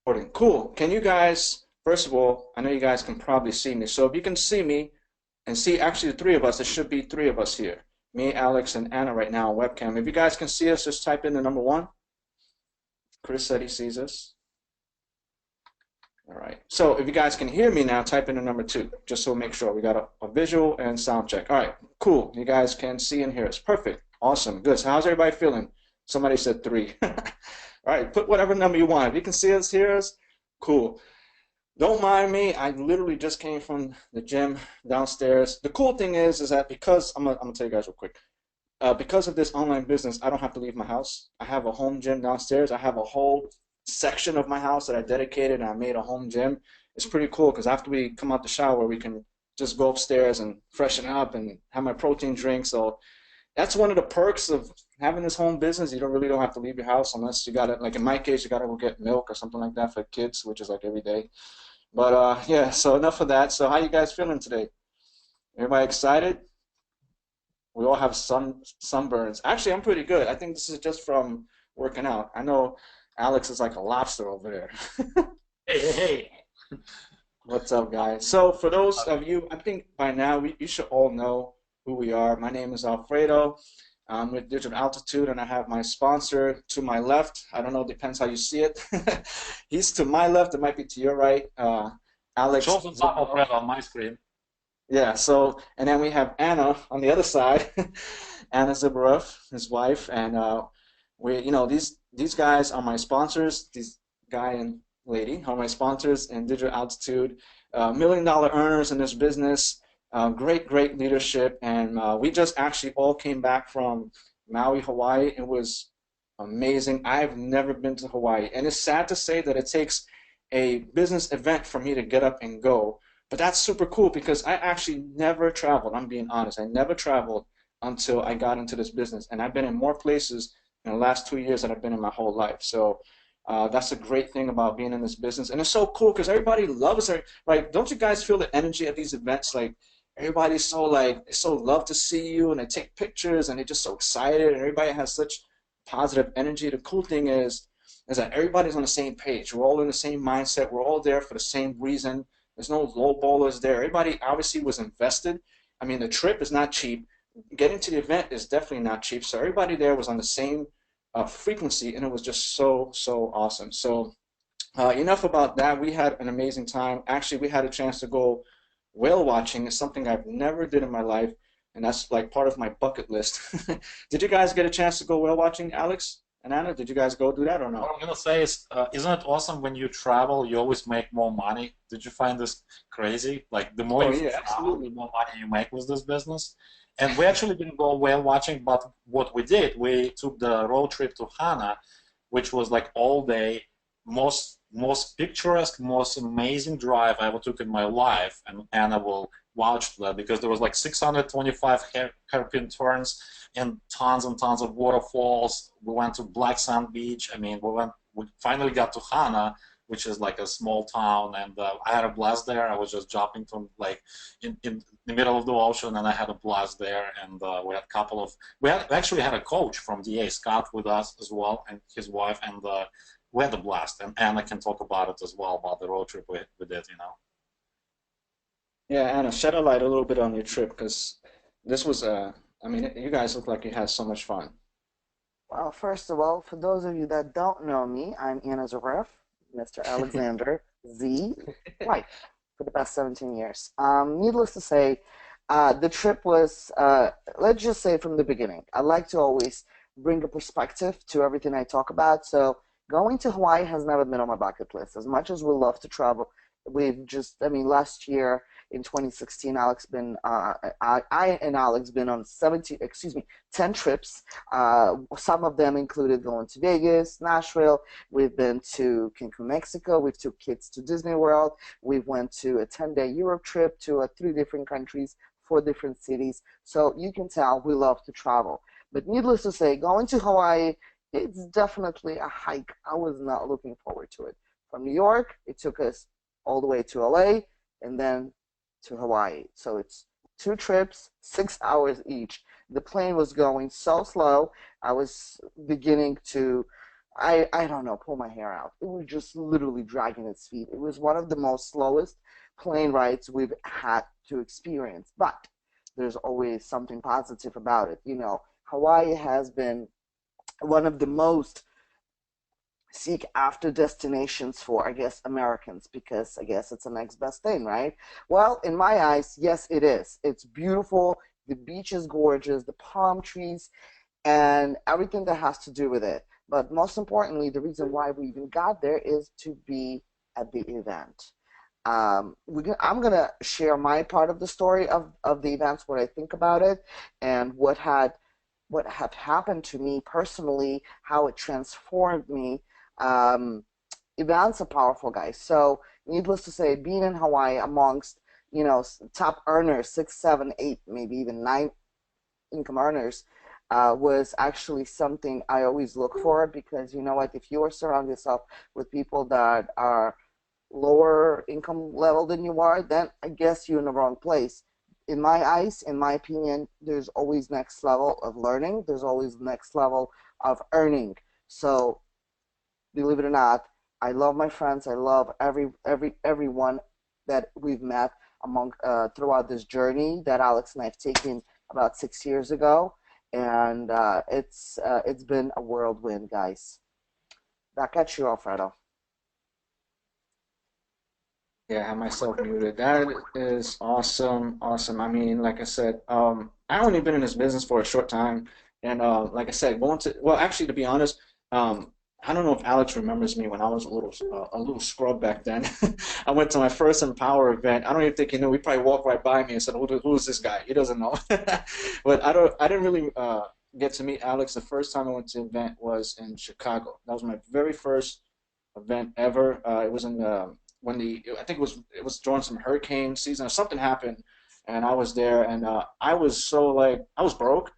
Recording. Cool. Can you guys, first of all, I know you guys can probably see me. So if you can see me and see actually the three of us, there should be three of us here. Me, Alex, and Anna right now on webcam. If you guys can see us, just type in the number one. Chris said he sees us. All right. So if you guys can hear me now, type in the number two, just so we'll make sure we got a visual and sound check. All right. Cool. You guys can see and hear us. Perfect. Awesome. Good. So how's everybody feeling? Somebody said three. All right. Put whatever number you want. If you can see us, hear us, cool. Don't mind me. I literally just came from the gym downstairs. The cool thing is that because I'm gonna tell you guys real quick. Because of this online business, I don't have to leave my house. I have a home gym downstairs. I have a whole section of my house that I dedicated and I made a home gym. It's pretty cool because after we come out the shower, we can just go upstairs and freshen up and have my protein drink. So that's one of the perks of having this home business. You don't have to leave your house unless you got to, like in my case, you got to go get milk or something like that for kids, which is like every day. But yeah, so enough of that. So how you guys feeling today? Everybody excited? We all have sunburns. Actually, I'm pretty good. I think this is just from working out. I know Alex is like a lobster over there. Hey, hey, hey. What's up, guys? So for those of you, I think by now you should all know who we are. My name is Alfredo. I'm with Digital Altitude, and I have my sponsor to my left. I don't know, depends how you see it. He's to my left. It might be to your right. Alex. Shows on top of red on my screen. Yeah, so, and then we have Anna on the other side, Anna Zibarov, his wife, and these guys are my sponsors. These guy and lady are my sponsors in Digital Altitude, million-dollar earners in this business, great leadership, and we just actually all came back from Maui, Hawaii. It was amazing. I've never been to Hawaii, and it's sad to say that it takes a business event for me to get up and go. But that's super cool because I actually never traveled. I'm being honest. I never traveled until I got into this business. And I've been in more places in the last 2 years than I've been in my whole life. So that's a great thing about being in this business. And it's so cool because everybody loves it. Right? Don't you guys feel the energy at these events? Like everybody's so like, they so love to see you and they take pictures and they're just so excited and everybody has such positive energy. The cool thing is that everybody's on the same page. We're all in the same mindset. We're all there for the same reason. There's no low ballers there. Everybody obviously was invested. I mean, the trip is not cheap. Getting to the event is definitely not cheap. So everybody there was on the same frequency, and it was just so awesome. So enough about that. We had an amazing time. Actually, we had a chance to go whale watching. It's something I've never did in my life, and that's like part of my bucket list. Did you guys get a chance to go whale watching, Alex and Anna? Did you guys go do that or What no? I'm gonna say is, isn't it awesome when you travel, you always make more money? Did you find this crazy? Like the more Oh you yeah, travel, the absolutely. more money you make with this business. And we actually didn't go whale watching, but what we did, we took the road trip to Hana, which was like all day, most picturesque, most amazing drive I ever took in my life, and Anna will vouch for that because there was like 625 hairpin turns and tons of waterfalls. We went to Black Sand Beach. I mean, we finally got to Hana, which is like a small town, and I had a blast there. I was just jumping from like in the middle of the ocean, and I had a blast there. And we had a couple of we actually had a coach from DA Scott with us as well, and his wife, and we had a blast. And Anna can talk about it as well about the road trip we did, you know. Yeah, Anna, shed a light a little bit on your trip because this was, I mean, you guys look like you had so much fun. Well, first of all, for those of you that don't know me, I'm Anna Zaref, Mr. Alexander Z, wife for the past 17 years. Needless to say, the trip was, let's just say from the beginning, I like to always bring a perspective to everything I talk about. So going to Hawaii has never been on my bucket list. As much as we love to travel, I mean, last year in 2016, I and Alex been on 10 trips. Some of them included going to Vegas, Nashville. We've been to Cancun, Mexico. We've took kids to Disney World. We went to a 10-day Europe trip to 3 different countries, 4 different cities. So you can tell we love to travel. But needless to say, going to Hawaii, it's definitely a hike. I was not looking forward to it. From New York, it took us all the way to LA and then to Hawaii. So it's 2 trips, 6 hours each. The plane was going so slow. I was beginning to I don't know, pull my hair out. It was just literally dragging its feet. It was one of the most slowest plane rides we've had to experience. But there's always something positive about it. You know, Hawaii has been one of the most seek after destinations for, I guess, Americans, because I guess it's the next best thing, right? Well, in my eyes, yes, it is. It's beautiful. The beach is gorgeous. The palm trees and everything that has to do with it. But most importantly, the reason why we even got there is to be at the event. I'm gonna share my part of the story of the events, what I think about it, and what had happened to me personally, how it transformed me. Um, Events are powerful, guys. So, needless to say, being in Hawaii amongst top earners, six, seven, eight, maybe even nine income earners, was actually something I always look for because you know what? If you are surround yourself with people that are lower income level than you are, then I guess you're in the wrong place. In my eyes, in my opinion, there's always next level of learning. There's always next level of earning. So believe it or not, I love my friends. I love everyone that we've met among throughout this journey that Alex and I've taken about 6 years ago, and it's been a whirlwind, guys. Back at you, Alfredo. Yeah, I have myself muted. That is awesome, awesome. I mean, like I said, I only been in this business for a short time, and like I said, going to well, actually, to be honest, um, I don't know if Alex remembers me when I was a little scrub back then. I went to my first Empower event. I don't even think he knew. He probably walked right by me and said, "Who's this guy?" He doesn't know. But I didn't really get to meet Alex. The first time I went to an event was in Chicago. That was my very first event ever. It was in when the I think it was during some hurricane season or something happened, and I was there, and I was so like I was broke.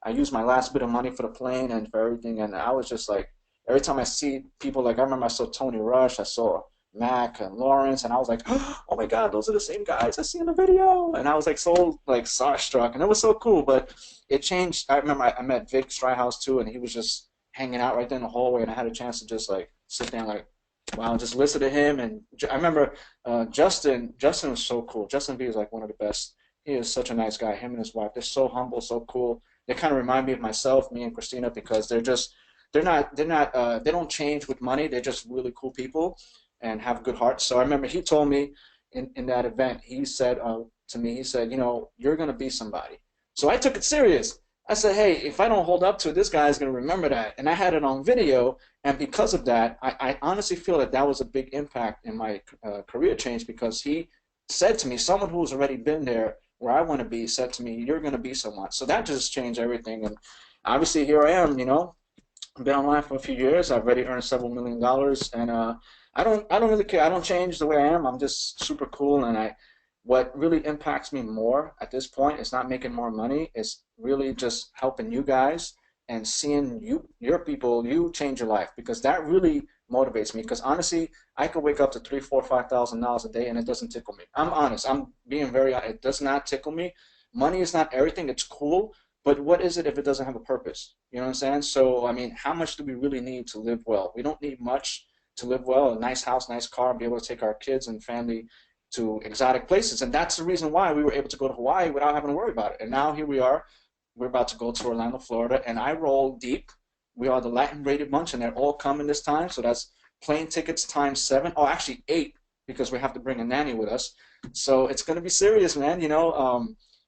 I used my last bit of money for the plane and for everything, and I was just like every time I see people like I remember I saw Tony Rush, I saw Mac and Lawrence, and I was like, oh my God, those are the same guys I see in the video, and I was like so like starstruck, and it was so cool. But it changed. I remember I met Vic Stryhouse too, and he was just hanging out right there in the hallway, and I had a chance to just like sit there and like wow, just listen to him. And I remember Justin. Justin was so cool. Justin B is like one of the best. He is such a nice guy. Him and his wife, they're so humble, so cool. They kind of remind me of myself, me and Christina, because they don't change with money. They're just really cool people and have good hearts. So I remember he told me in that event, he said to me, he said, you know, you're gonna be somebody. So I took it serious. I said, hey, if I don't hold up to it, this guy's gonna remember that. And I had it on video, and because of that, I honestly feel that that was a big impact in my career change because he said to me, someone who's already been there where I want to be said to me, you're going to be someone. So that just changed everything. And obviously here I am, you know, I've been online for a few years. I've already earned several million dollars, and I don't really care. I don't change the way I am. I'm just super cool, and I what really impacts me more at this point is not making more money. It's really just helping you guys and seeing your people, you change your life because that really motivates me. Because honestly, I could wake up to three, four, $5,000 a day, and it doesn't tickle me. I'm honest. I'm being very. It does not tickle me. Money is not everything. It's cool, but what is it if it doesn't have a purpose? You know what I'm saying? So, I mean, how much do we really need to live well? We don't need much to live well, a nice house, nice car, and be able to take our kids and family to exotic places. And that's the reason why we were able to go to Hawaii without having to worry about it. And now here we are. We're about to go to Orlando, Florida, and I roll deep. We are the Latin rated bunch, and they're all coming this time. So that's plane tickets times seven. Oh, actually eight, because we have to bring a nanny with us. So it's going to be serious, man.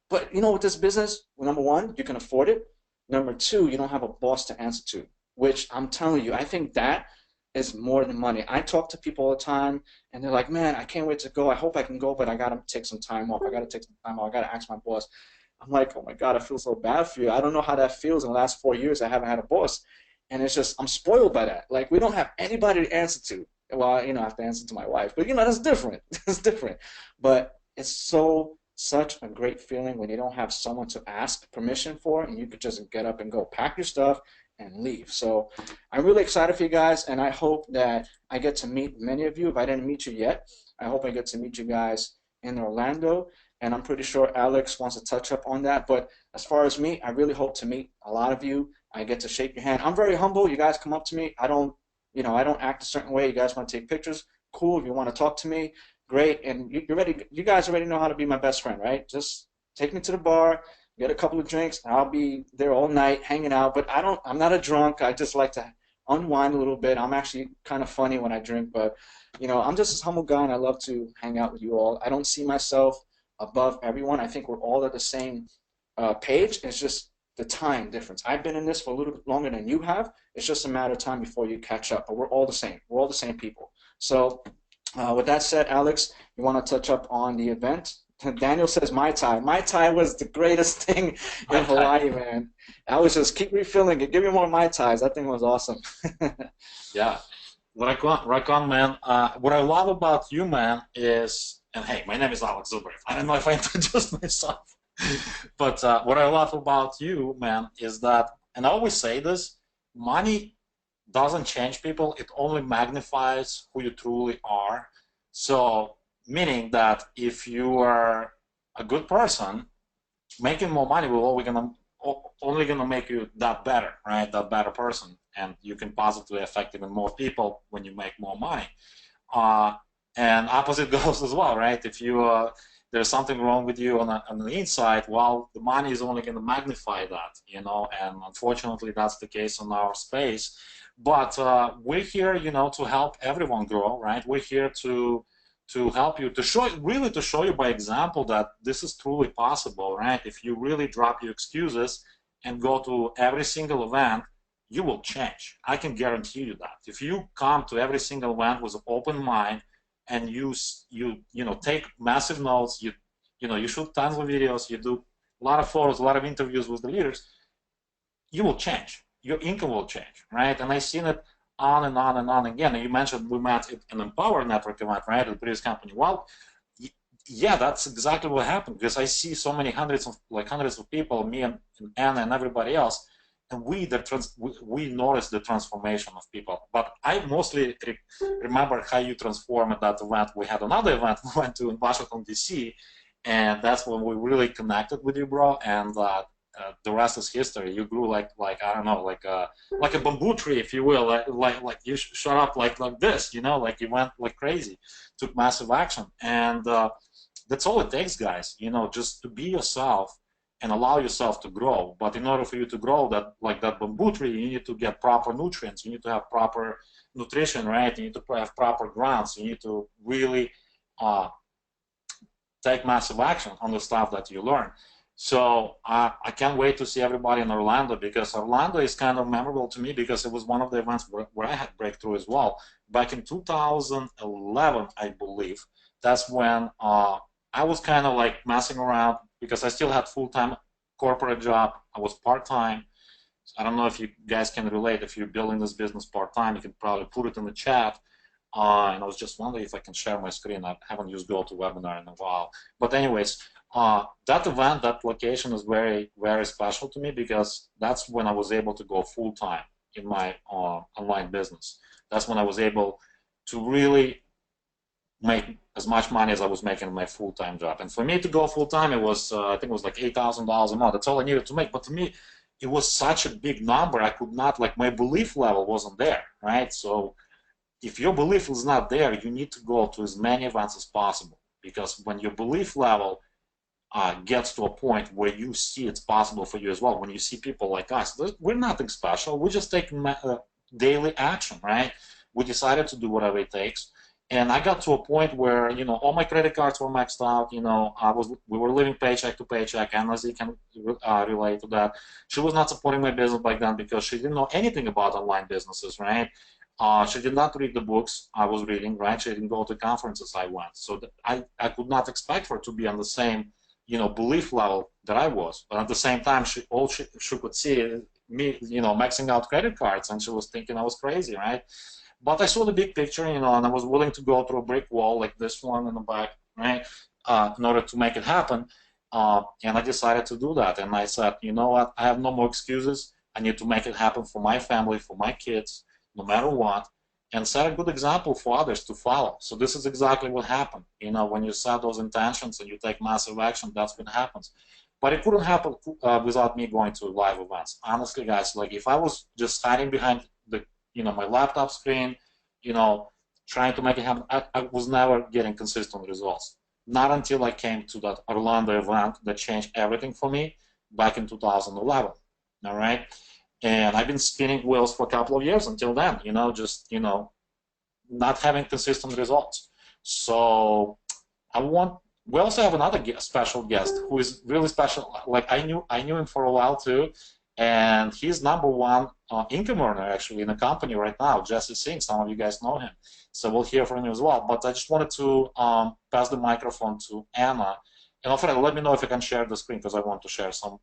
But you know, with this business, well, number one, you can afford it. Number two, you don't have a boss to answer to, which I'm telling you, I think that is more than money. I talk to people all the time, and they're like, man, I can't wait to go. I hope I can go, but I got to take some time off. I got to take some time off. I got to ask my boss. I'm like, oh my God, I feel so bad for you. I don't know how that feels. In the last 4 years, I haven't had a boss. And it's just, I'm spoiled by that. Like, we don't have anybody to answer to. Well, you know, I have to answer to my wife, but you know, that's different. It's different. But it's such a great feeling when you don't have someone to ask permission for, and you could just get up and go pack your stuff and leave. So I'm really excited for you guys, and I hope that I get to meet many of you. If I didn't meet you yet, I hope I get to meet you guys in Orlando, and I'm pretty sure Alex wants to touch up on that. But as far as me, I really hope to meet a lot of you. I get to shake your hand. I'm very humble. You guys come up to me. I don't, I don't act a certain way. You guys want to take pictures? Cool. If you want to talk to me, great. And you're ready. You guys already know how to be my best friend, right? Just take me to the bar, get a couple of drinks, and I'll be there all night hanging out. But I'm not a drunk. I just like to unwind a little bit. I'm actually kind of funny when I drink, but I'm just a humble guy, and I love to hang out with you all. I don't see myself above everyone. I think we're all at the same page. It's just the time difference. I've been in this for a little bit longer than you have. It's just a matter of time before you catch up. But we're all the same. We're all the same people. So with that said, Alex, you want to touch up on the event? Daniel says Mai Tai. Mai Tai was the greatest thing in Hawaii, man. I was just keep refilling it. Give me more Mai Tais. That thing was awesome. Yeah. Rock on, man. What I love about you, man, is, and hey, my name is Alex Zubrev. I don't know if I introduced myself. But what I love about you, man, is that, and I always say this, money doesn't change people. It only magnifies who you truly are. So, meaning that if you are a good person, making more money will only gonna make you that better, right? That better person, and you can positively affect even more people when you make more money. And opposite goes as well, right? If you there's something wrong with you on the inside, well, the money is only going to magnify that, and unfortunately that's the case in our space. But we're here, to help everyone grow, right? We're here to help you, to show you by example that this is truly possible, right? If you really drop your excuses and go to every single event, you will change. I can guarantee you that. If you come to every single event with an open mind, and you take massive notes, you shoot tons of videos, you do a lot of photos, a lot of interviews with the leaders, you will change. Your income will change, right? And I've seen it on and on and on again. And you mentioned we met at an Empower Network event, right, at the previous company. Well, yeah, that's exactly what happened, because I see so many hundreds of people, me and Anna and everybody else, and we noticed the transformation of people. But I mostly remember how you transformed at that event. We had another event we went to in Washington, D.C., and that's when we really connected with you, bro. And the rest is history. You grew like I don't know, like a bamboo tree, if you will. Like you shot up like this, like you went like crazy, took massive action, and that's all it takes, guys. Just to be yourself and allow yourself to grow. But in order for you to grow, like that bamboo tree, you need to get proper nutrients. You need to have proper nutrition, right? You need to have proper grounds. You need to really take massive action on the stuff that you learn. So I can't wait to see everybody in Orlando, because Orlando is kind of memorable to me because it was one of the events where I had breakthrough as well. Back in 2011, I believe, that's when I was kind of like messing around, because I still had full-time corporate job. I was part-time. I don't know if you guys can relate. If you're building this business part-time, you can probably put it in the chat. And I was just wondering if I can share my screen. I haven't used GoToWebinar in a while. But anyways, that event, that location is very, very special to me, because that's when I was able to go full-time in my online business. That's when I was able to really make as much money as I was making in my full-time job. And for me to go full-time, it was, I think it was like $8,000 a month. That's all I needed to make. But to me, it was such a big number. I could not, like, my belief level wasn't there, right? So if your belief is not there, you need to go to as many events as possible. Because when your belief level gets to a point where you see it's possible for you as well, when you see people like us, we're nothing special. We're just taking daily action, right? We decided to do whatever it takes. And I got to a point where, all my credit cards were maxed out. We were living paycheck to paycheck, and Lizzie can relate to that. She was not supporting my business back then because she didn't know anything about online businesses, right? She did not read the books I was reading, right? She didn't go to conferences I went. So I could not expect her to be on the same, belief level that I was. But at the same time, she could see me, maxing out credit cards, and she was thinking I was crazy, right? But I saw the big picture, and I was willing to go through a brick wall like this one in the back, right, in order to make it happen. And I decided to do that. And I said, you know what? I have no more excuses. I need to make it happen for my family, for my kids, no matter what, and set a good example for others to follow. So this is exactly what happened. When you set those intentions and you take massive action, that's what happens. But it couldn't happen without me going to live events. Honestly, guys, like if I was just hiding behind the, my laptop screen, you know, trying to make it happen, I was never getting consistent results. Not until I came to that Orlando event that changed everything for me back in 2011. All right, and I've been spinning wheels for a couple of years until then. Just not having consistent results. So I want. We also have another special guest who is really special. Like I knew him for a while too, and he's number one income earner actually in the company right now. Jesse Singh. Some of you guys know him, so we'll hear from him as well. But I just wanted to pass the microphone to Anna, and Alfredo, let me know if you can share the screen because I want to share some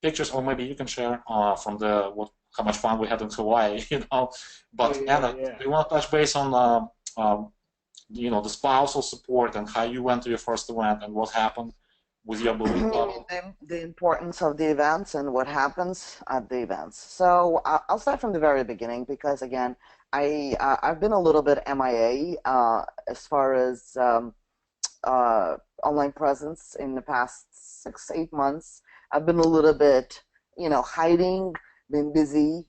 pictures, or maybe you can share from the how much fun we had in Hawaii. But Oh, yeah, Anna, yeah. do you want to touch base on the spousal support and how you went to your first event and what happened with your You belief mean level? the importance of the events and what happens at the events. So I'll start from the very beginning because again, I've been a little bit MIA as far as uh, online presence in the past 6, 8 months. I've been a little bit, hiding, been busy,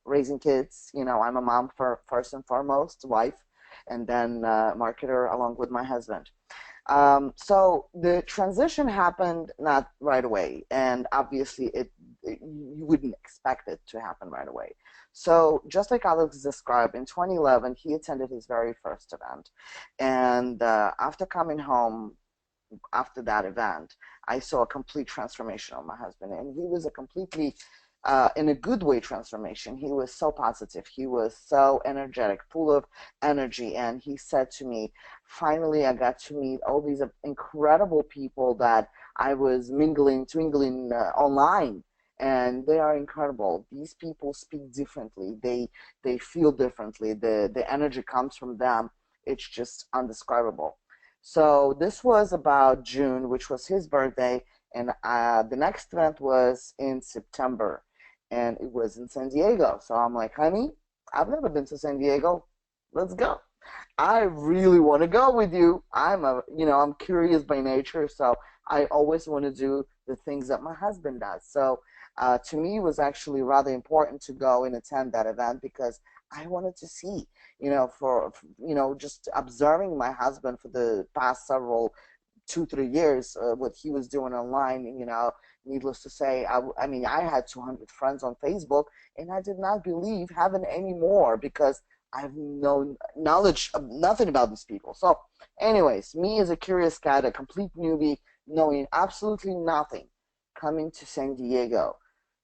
raising kids. I'm a mom for first and foremost, wife, and then marketer along with my husband. So the transition happened not right away, and obviously you wouldn't expect it to happen right away. So just like Alex described, in 2011 he attended his very first event, and after coming home after that event, I saw a complete transformation of my husband, and he was a completely in a good way transformation. He was so positive. He was so energetic, full of energy. And he said to me, finally, I got to meet all these incredible people that I was twinkling online. And they are incredible. These people speak differently. They feel differently. The energy comes from them. It's just undescribable. So this was about June, which was his birthday, and the next event was in September, and it was in San Diego. So I'm like, honey, I've never been to San Diego. Let's go. I really want to go with you. I'm curious by nature, so I always want to do the things that my husband does. So to me, it was actually rather important to go and attend that event because I wanted to see, just observing my husband for the past several 2, 3 years, what he was doing online. Needless to say, I mean, I had 200 friends on Facebook, and I did not believe having any more because I have no knowledge of nothing about these people. So, anyways, me as a curious cat, a complete newbie, knowing absolutely nothing, coming to San Diego.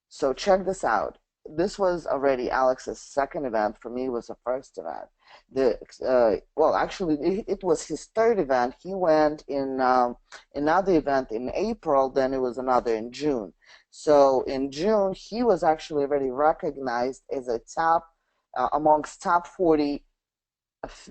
So check this out. This was already Alex's second event. For me, it was the first event. Well, actually, it was his third event. He went in another event in April. Then it was another in June. So in June, he was actually already recognized as a top amongst top 40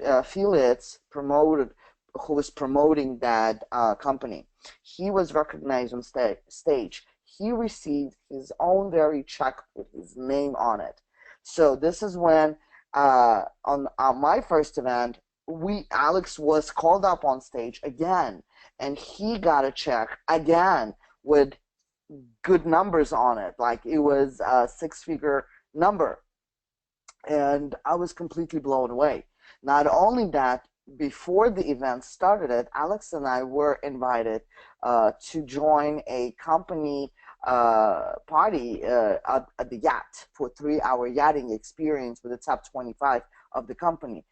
affiliates promoted who was promoting that company. He was recognized on stage. He received his own very check with his name on it. So this is when on my first event, we Alex was called up on stage again, and he got a check again with good numbers on it. Like it was a six-figure number, and I was completely blown away. Not only that, before the event started, Alex and I were invited to join a company party at the yacht for 3 hour yachting experience with the top 25 of the company.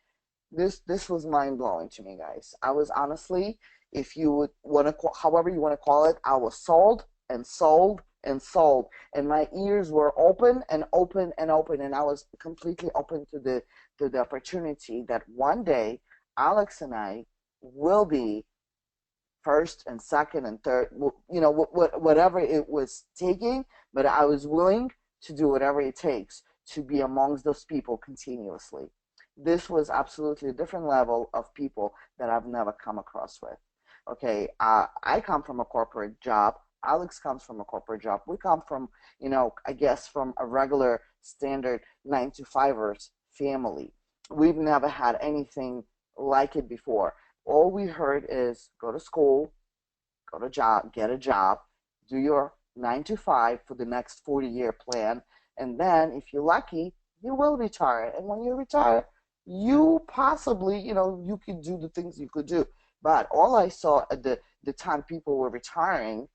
This was mind blowing to me, guys. I was honestly, if you would want to, however you want to call it, I was sold and sold and sold, and my ears were open and open and open, and I was completely open to the opportunity that one day Alex and I will be first and second and third, whatever it was taking, but I was willing to do whatever it takes to be amongst those people continuously. This was absolutely a different level of people that I've never come across with. Okay, I come from a corporate job. Alex comes from a corporate job. We come from, I guess from a regular standard 9 to 5ers family. We've never had anything like it before. All we heard is go to school, go to job, get a job, do your 9 to 5 for the next 40-year plan, and then if you're lucky, you will retire. And when you retire, you possibly, you could do the things you could do. But all I saw at the time people were retiring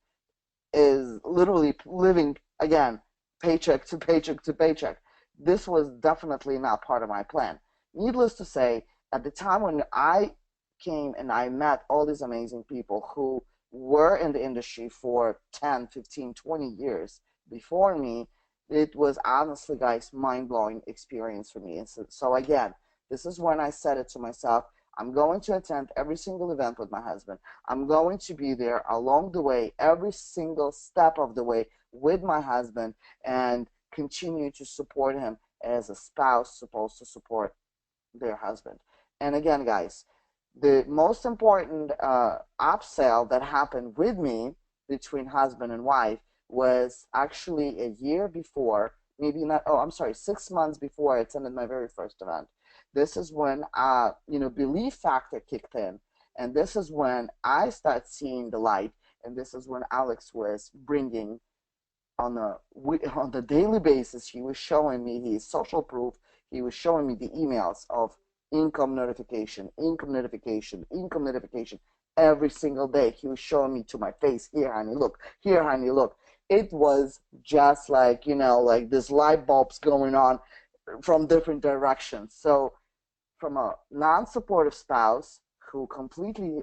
is literally living again paycheck to paycheck to paycheck. This was definitely not part of my plan. Needless to say, at the time when I came and I met all these amazing people who were in the industry for 10, 15, 20 years before me, it was honestly, guys, mind blowing experience for me. And so again, this is when I said it to myself. I'm going to attend every single event with my husband. I'm going to be there along the way, every single step of the way with my husband, and continue to support him as a spouse supposed to support their husband. And again, guys, the most important upsell that happened with me between husband and wife was actually a year before, maybe not, oh, I'm sorry, 6 months before I attended my very first event. This is when, belief factor kicked in. And this is when I start seeing the light. And this is when Alex was bringing on the daily basis, he was showing me his social proof. He was showing me the emails of income notification, income notification, income notification every single day. He was showing me to my face, here, honey, look, here, honey, look. It was just like, like this light bulbs going on from different directions. So from a non-supportive spouse who completely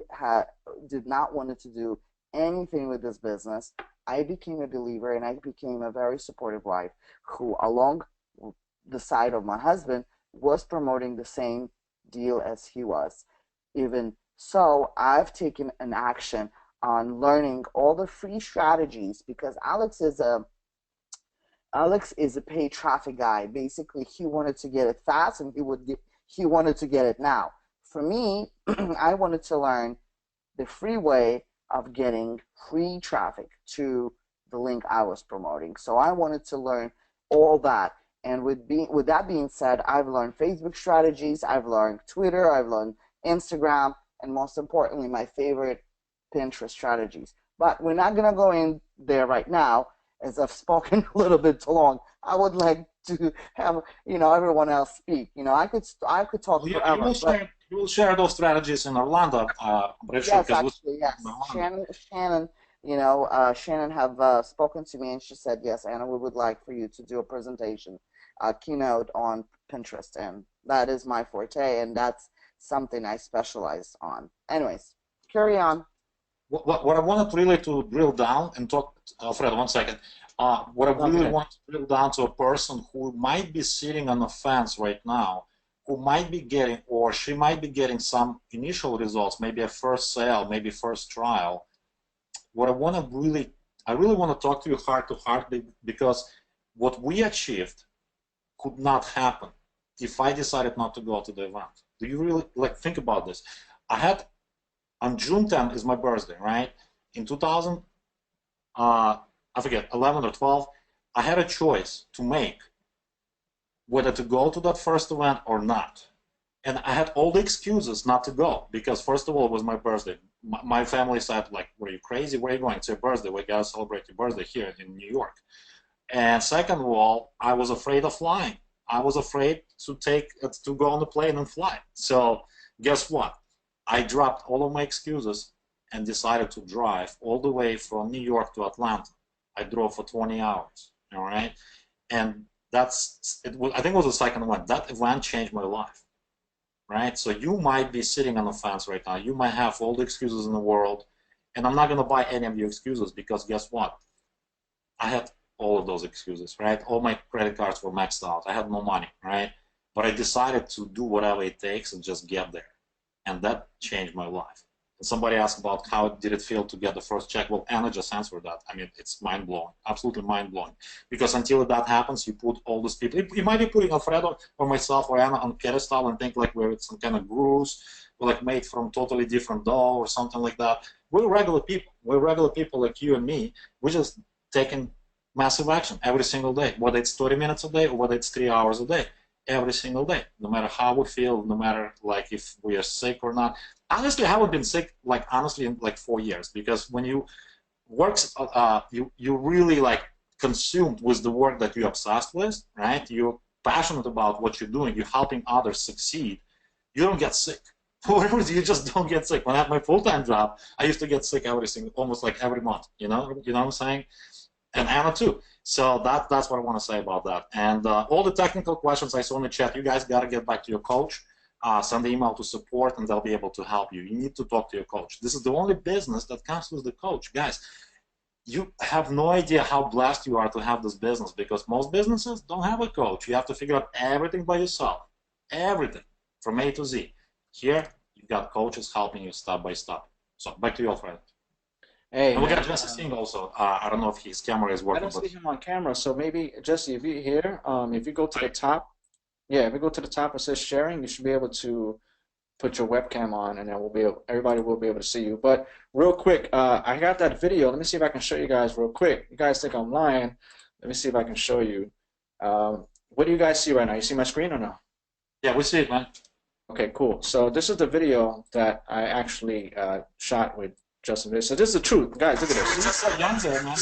did not want to do anything with this business, I became a believer and I became a very supportive wife who, along the side of my husband, was promoting the same deal as he was. Even so, I've taken an action on learning all the free strategies because Alex is a paid traffic guy. Basically, he wanted to get it fast and he wanted to get it now. For me, I wanted to learn the free way of getting free traffic to the link I was promoting. So I wanted to learn all that. And with that being said, I've learned Facebook strategies, I've learned Twitter, I've learned Instagram, and most importantly, my favorite, Pinterest strategies. But we're not gonna go in there right now, as I've spoken a little bit too long. I would like to have everyone else speak. I could talk forever. But You will share those strategies in Orlando, Richard, yes, because we actually, in yes. Orlando. Shannon have spoken to me, and she said, yes, Anna, we would like for you to do a presentation, a keynote on Pinterest, and that is my forte, and that's something I specialize on. Anyways, carry on. What I wanted really to drill down and talk, Alfred, one second. What I really Okay. want to drill down to a person who might be sitting on the fence right now, who might be getting, or she might be getting some initial results, maybe a first sale, maybe first trial. What I really want to talk to you heart to heart because what we achieved could not happen if I decided not to go to the event. Do you really think about this? I had on June 10th is my birthday, right? In 2000, I forget, 11 or 12, I had a choice to make whether to go to that first event or not. And I had all the excuses not to go because, first of all, it was my birthday. My family said, like, were you crazy? Where are you going? It's your birthday. We got to celebrate your birthday here in New York. And second of all, I was afraid of flying. I was afraid to go on the plane and fly. So guess what? I dropped all of my excuses and decided to drive all the way from New York to Atlanta. I drove for 20 hours, all right? And I think it was the second one. That event changed my life, right? So you might be sitting on the fence right now. You might have all the excuses in the world, and I'm not going to buy any of your excuses because guess what? I had all of those excuses, right? All my credit cards were maxed out. I had no money, right? But I decided to do whatever it takes and just get there. And that changed my life. And somebody asked about how did it feel to get the first check. Well, Anna just answered that. I mean, it's mind-blowing, absolutely mind-blowing. Because until that happens, you put all these people, you might be putting Alfredo or myself or Anna on pedestal and think like we're some kind of gurus, we're like made from totally different dough or something like that. We're regular people. We're regular people like you and me. We're just taking massive action every single day, whether it's 30 minutes a day or whether it's 3 hours a day, every single day, no matter how we feel, no matter like if we are sick or not. Honestly, I haven't been sick, like honestly, in like 4 years, because when works. You really like consumed with the work that you're obsessed with, right? You're passionate about what you're doing. You're helping others succeed. You don't get sick. Whatever, you just don't get sick. When I had my full-time job, I used to get sick almost like every month. You know what I'm saying? And Anna too. So that's what I want to say about that. And all the technical questions I saw in the chat, you guys got to get back to your coach. Send the email to support, and they'll be able to help you. You need to talk to your coach. This is the only business that comes with the coach, guys. You have no idea how blessed you are to have this business, because most businesses don't have a coach. You have to figure out everything by yourself, everything from A to Z. Here, you've got coaches helping you step by step. So back to you, Alfred. Hey, and we man, got Jesse Singh also. I don't know if his camera is I working, don't but see him on camera, so maybe Jesse, if you're here, if you go to the top, yeah, if you go to the top, it says sharing. You should be able to put your webcam on, and then everybody will be able to see you. But real quick, I got that video. Let me see if I can show you guys real quick. You guys think I'm lying? Let me see if I can show you. What do you guys see right now? You see my screen or no? yeah, we see it, man. Okay, cool. So this is the video that I actually shot with Justin. So this is the truth, guys. Look at this. Just so young there, man.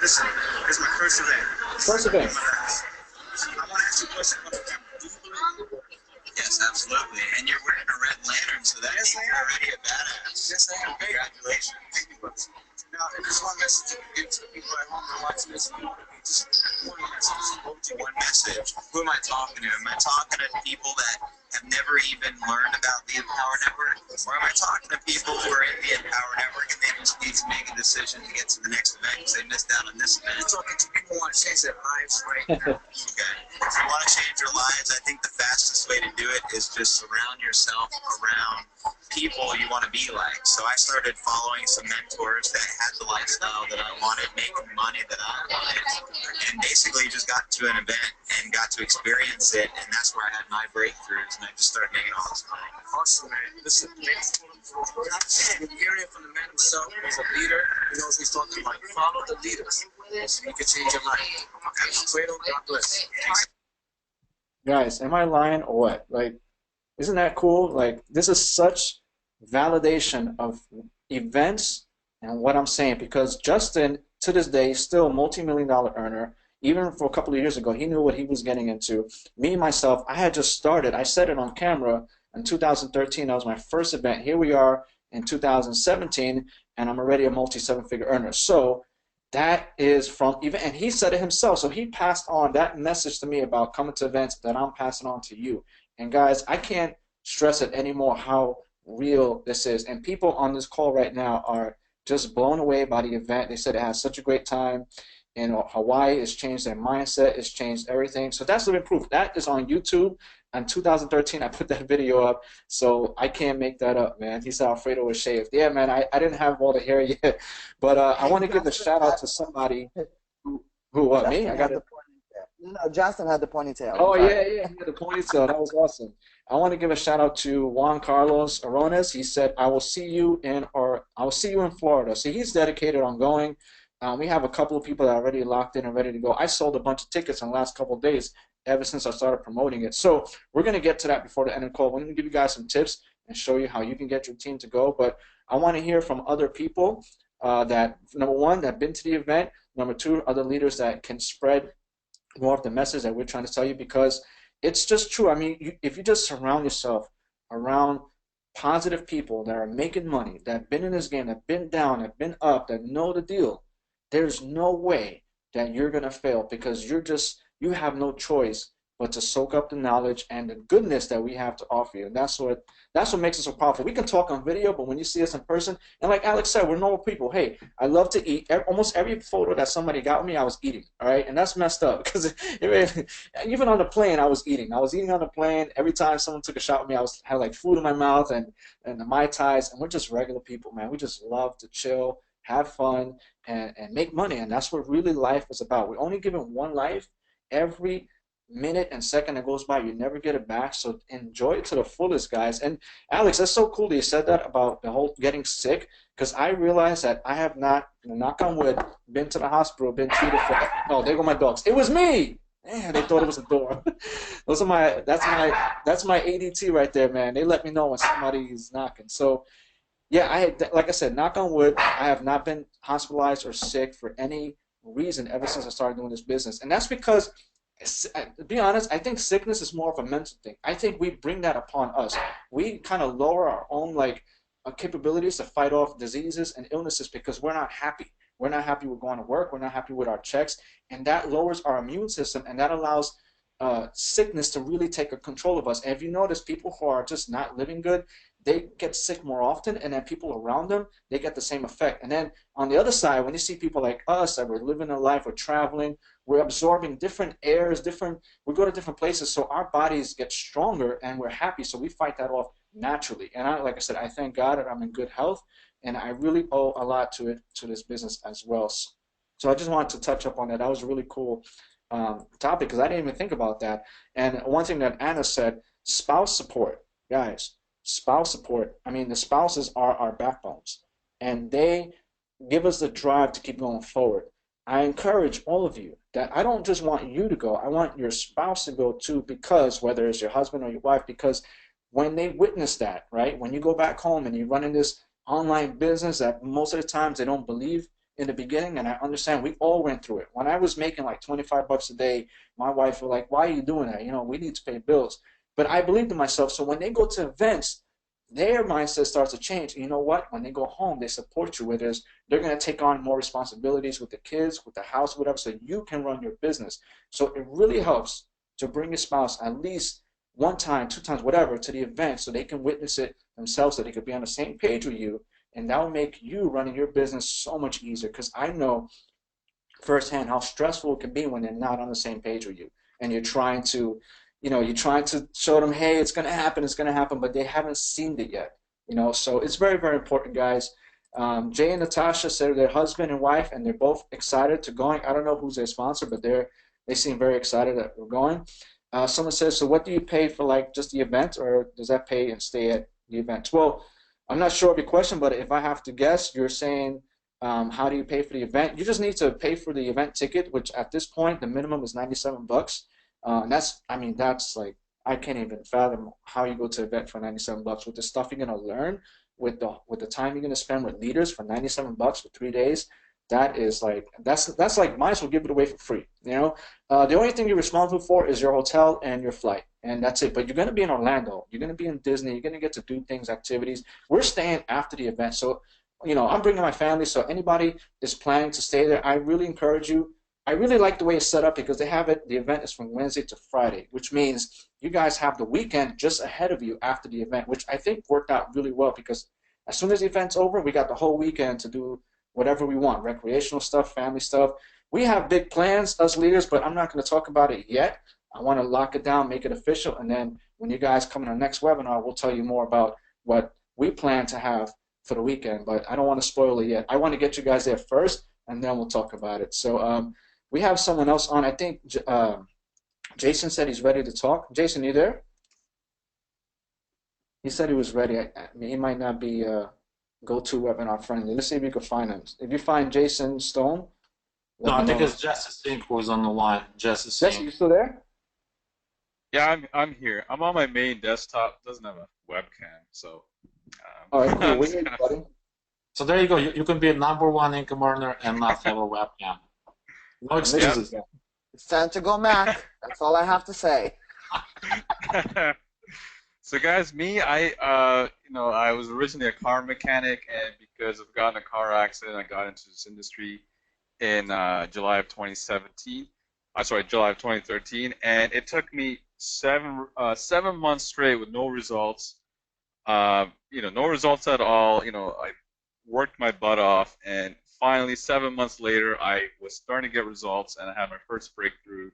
Listen, this is my first event. First event. I want to ask you a question. Do you believe? Yes, absolutely. And you're wearing a red lantern, so that means you're already a badass. Yes, I am. Congratulations. Thank you. Now, if there's one message you can give to the people at home that watch this, just one message. One message. Who am I talking to? Am I talking to people that have never even learned about the Empower Network? Or am I talking to people who are in the Empower Network and they just need to make a decision to get to the next event because they missed out on this event? I'm talking to people who want to change their lives right now. Okay. If you want to change your lives, I think the fastest way to do it is just surround yourself around people you want to be like. So I started following some mentors that had the lifestyle that I wanted, making money that I wanted, and basically just got to an event and got to experience it, and that's where I had my breakthroughs, and I just started making all this money. Awesome, man. Listen, you're hearing it from the man himself. He's a leader. He knows what he's talking about. Follow the leaders, so you can change your life. Fredo, God bless. Guys, am I lying or what? Like, isn't that cool? Like, this is such validation of events and what I'm saying, because Justin, to this day, is still a multi-million-dollar earner. Even for a couple of years ago, he knew what he was getting into. Me, myself, I had just started. I said it on camera in 2013. That was my first event. Here we are in 2017, and I'm already a multi-seven-figure earner. So that is from even, and he said it himself. So he passed on that message to me about coming to events that I'm passing on to you. And guys, I can't stress it anymore how real this is. And people on this call right now are just blown away by the event. They said it has such a great time in Hawaii. It's changed their mindset. It's changed everything. So that's living proof. That is on YouTube. In 2013, I put that video up, so I can't make that up, man. He said Alfredo was shaved. Yeah, man, I didn't have all the hair yet, but I want to give a shout out to somebody who me? I got it. No, Justin had the ponytail. Oh yeah, he had the ponytail. That was awesome. I want to give a shout out to Juan Carlos Arones. He said, "I will see you in Florida." So he's dedicated on going. We have a couple of people that are already locked in and ready to go. I sold a bunch of tickets in the last couple of days ever since I started promoting it. So we're going to get to that before the end of the call. We're going to give you guys some tips and show you how you can get your team to go. But I want to hear from other people that, number one, that have been to the event. Number two, other leaders that can spread more of the message that we're trying to tell you, because it's just true. I mean, if you just surround yourself around positive people that are making money, that have been in this game, that have been down, that have been up, that know the deal, there's no way that you're going to fail, because you have no choice but to soak up the knowledge and the goodness that we have to offer you. And that's what makes us so powerful. We can talk on video, but when you see us in person, and like Alex said, we're normal people. Hey, I love to eat. Almost every photo that somebody got with me, I was eating, all right? And that's messed up, because even on the plane, I was eating. I was eating on the plane. Every time someone took a shot with me, had like food in my mouth and the Mai Tais, and we're just regular people, man. We just love to chill, have fun, and make money, and that's what really life is about. We're only given one life. Every minute and second that goes by, you never get it back, so enjoy it to the fullest, guys. And Alex, that's so cool that you said that about the whole getting sick, because I realized that I have not, knock on wood, been to the hospital, been treated for, oh, there go my dogs. It was me! Man, they thought it was a door. That's my ADT right there, man. They let me know when somebody is knocking. So Yeah, like I said, knock on wood, I have not been hospitalized or sick for any reason ever since I started doing this business. And that's because, to be honest, I think sickness is more of a mental thing. I think we bring that upon us. We kind of lower our own like capabilities to fight off diseases and illnesses because we're not happy. We're not happy with going to work. We're not happy with our checks, and that lowers our immune system, and that allows sickness to really take a control of us. And if you notice, people who are just not living good, they get sick more often, and then people around them, they get the same effect. And then on the other side, when you see people like us that we're living a life, we're traveling, we're absorbing different airs, we go to different places, so our bodies get stronger and we're happy, so we fight that off naturally. And like I said, I thank God that I'm in good health, and I really owe a lot to it, to this business as well. So I just wanted to touch up on that. That was a really cool topic because I didn't even think about that. And one thing that Anna said, spouse support, guys. Spouse support. I mean, the spouses are our backbones, and they give us the drive to keep going forward. I encourage all of you that I don't just want you to go, I want your spouse to go too, because whether it's your husband or your wife, because when they witness that, right, when you go back home and you run in this online business that most of the times they don't believe in the beginning, and I understand we all went through it. When I was making like 25 bucks a day, my wife was like, why are you doing that? You know, we need to pay bills. But I believed in myself. So when they go to events, their mindset starts to change. And you know what? When they go home, they support you. Whether they're going to take on more responsibilities with the kids, with the house, whatever, so you can run your business. So it really helps to bring your spouse at least one time, two times, whatever, to the event so they can witness it themselves, so they could be on the same page with you. And that will make you running your business so much easier, because I know firsthand how stressful it can be when they're not on the same page with you, and you're trying to, you're trying to show them, hey, it's going to happen, but they haven't seen it yet. So it's very, very important, guys. Jay and Natasha said their husband and wife, and they're both excited to going. I don't know who's their sponsor, but they seem very excited that we're going. Someone says, so what do you pay for, like, just the event, or does that pay and stay at the event? Well, I'm not sure of your question, but if I have to guess, you're saying, how do you pay for the event? You just need to pay for the event ticket, which at this point the minimum is 97 bucks. And that's like, I can't even fathom how you go to an event for 97 bucks with the stuff you're gonna learn, with the time you're gonna spend with leaders for 97 bucks for 3 days. That is like, that's like, might as well give it away for free. The only thing you're responsible for is your hotel and your flight, and that's it. But you're gonna be in Orlando, you're gonna be in Disney, you're gonna get to do things, activities. We're staying after the event, so I'm bringing my family, so anybody is planning to stay there, I really encourage you. I really like the way it's set up because they have it, the event is from Wednesday to Friday, which means you guys have the weekend just ahead of you after the event, which I think worked out really well because as soon as the event's over, we got the whole weekend to do whatever we want, recreational stuff, family stuff. We have big plans, us leaders, but I'm not going to talk about it yet. I want to lock it down, make it official, and then when you guys come in our next webinar, we'll tell you more about what we plan to have for the weekend, but I don't want to spoil it yet. I want to get you guys there first, and then we'll talk about it. So we have someone else on. I think Jason said he's ready to talk. Jason, you there? He said he was ready. He might not be go-to webinar friendly. Let's see if you can find him. If you find Jason Stone, No, let I me think know. it's Jesse Sink who's on the line. Jesse Jesse, Sink. you still there? Yeah, I'm here. I'm on my main desktop. Doesn't have a webcam, so All right, cool. I'm We just hear you, gonna. buddy. So there you go. You can be a #1 income earner and not have a webcam. No And listen Yep. to excuses. this guy. It's time to go Mac. That's all I have to say. So guys, me, I was originally a car mechanic, and because I've gotten a car accident, I got into this industry in July of 2017. Sorry, July of 2013, and it took me 7 months straight with no results. No results at all. I worked my butt off, and finally, 7 months later, I was starting to get results, and I had my first breakthrough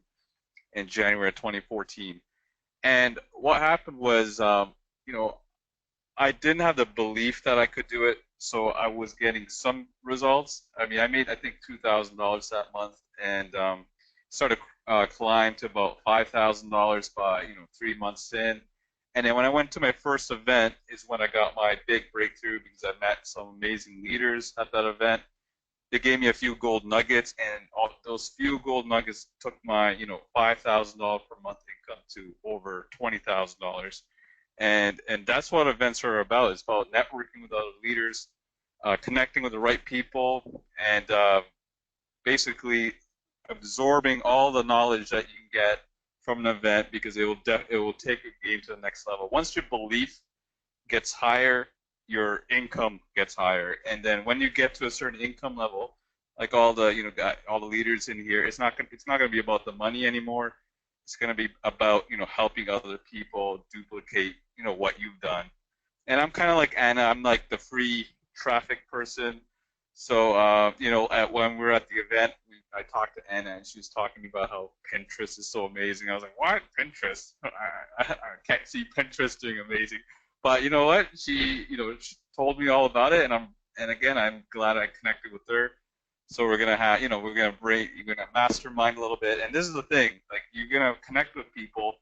in January of 2014. And what happened was, I didn't have the belief that I could do it, so I was getting some results. I mean, I made, I think, $2,000 that month, and started climb to about $5,000 by 3 months in. And then when I went to my first event is when I got my big breakthrough because I met some amazing leaders at that event. They gave me a few gold nuggets, and all those few gold nuggets took my $5,000 per month income to over $20,000. And that's what events are about. It's about networking with other leaders, connecting with the right people, and basically absorbing all the knowledge that you can get from an event, because it will take a game to the next level. Once your belief gets higher, your income gets higher, and then when you get to a certain income level, like all the all the leaders in here, it's not gonna be about the money anymore. It's gonna be about helping other people duplicate what you've done. And I'm kind of like Anna. I'm like the free traffic person. So when we were at the event, I talked to Anna, and she was talking about how Pinterest is so amazing. I was like, what? Pinterest? I can't see Pinterest doing amazing. But you know what? She told me all about it, and again, I'm glad I connected with her. So we're gonna have, you're gonna mastermind a little bit, and this is the thing, like you're gonna connect with people,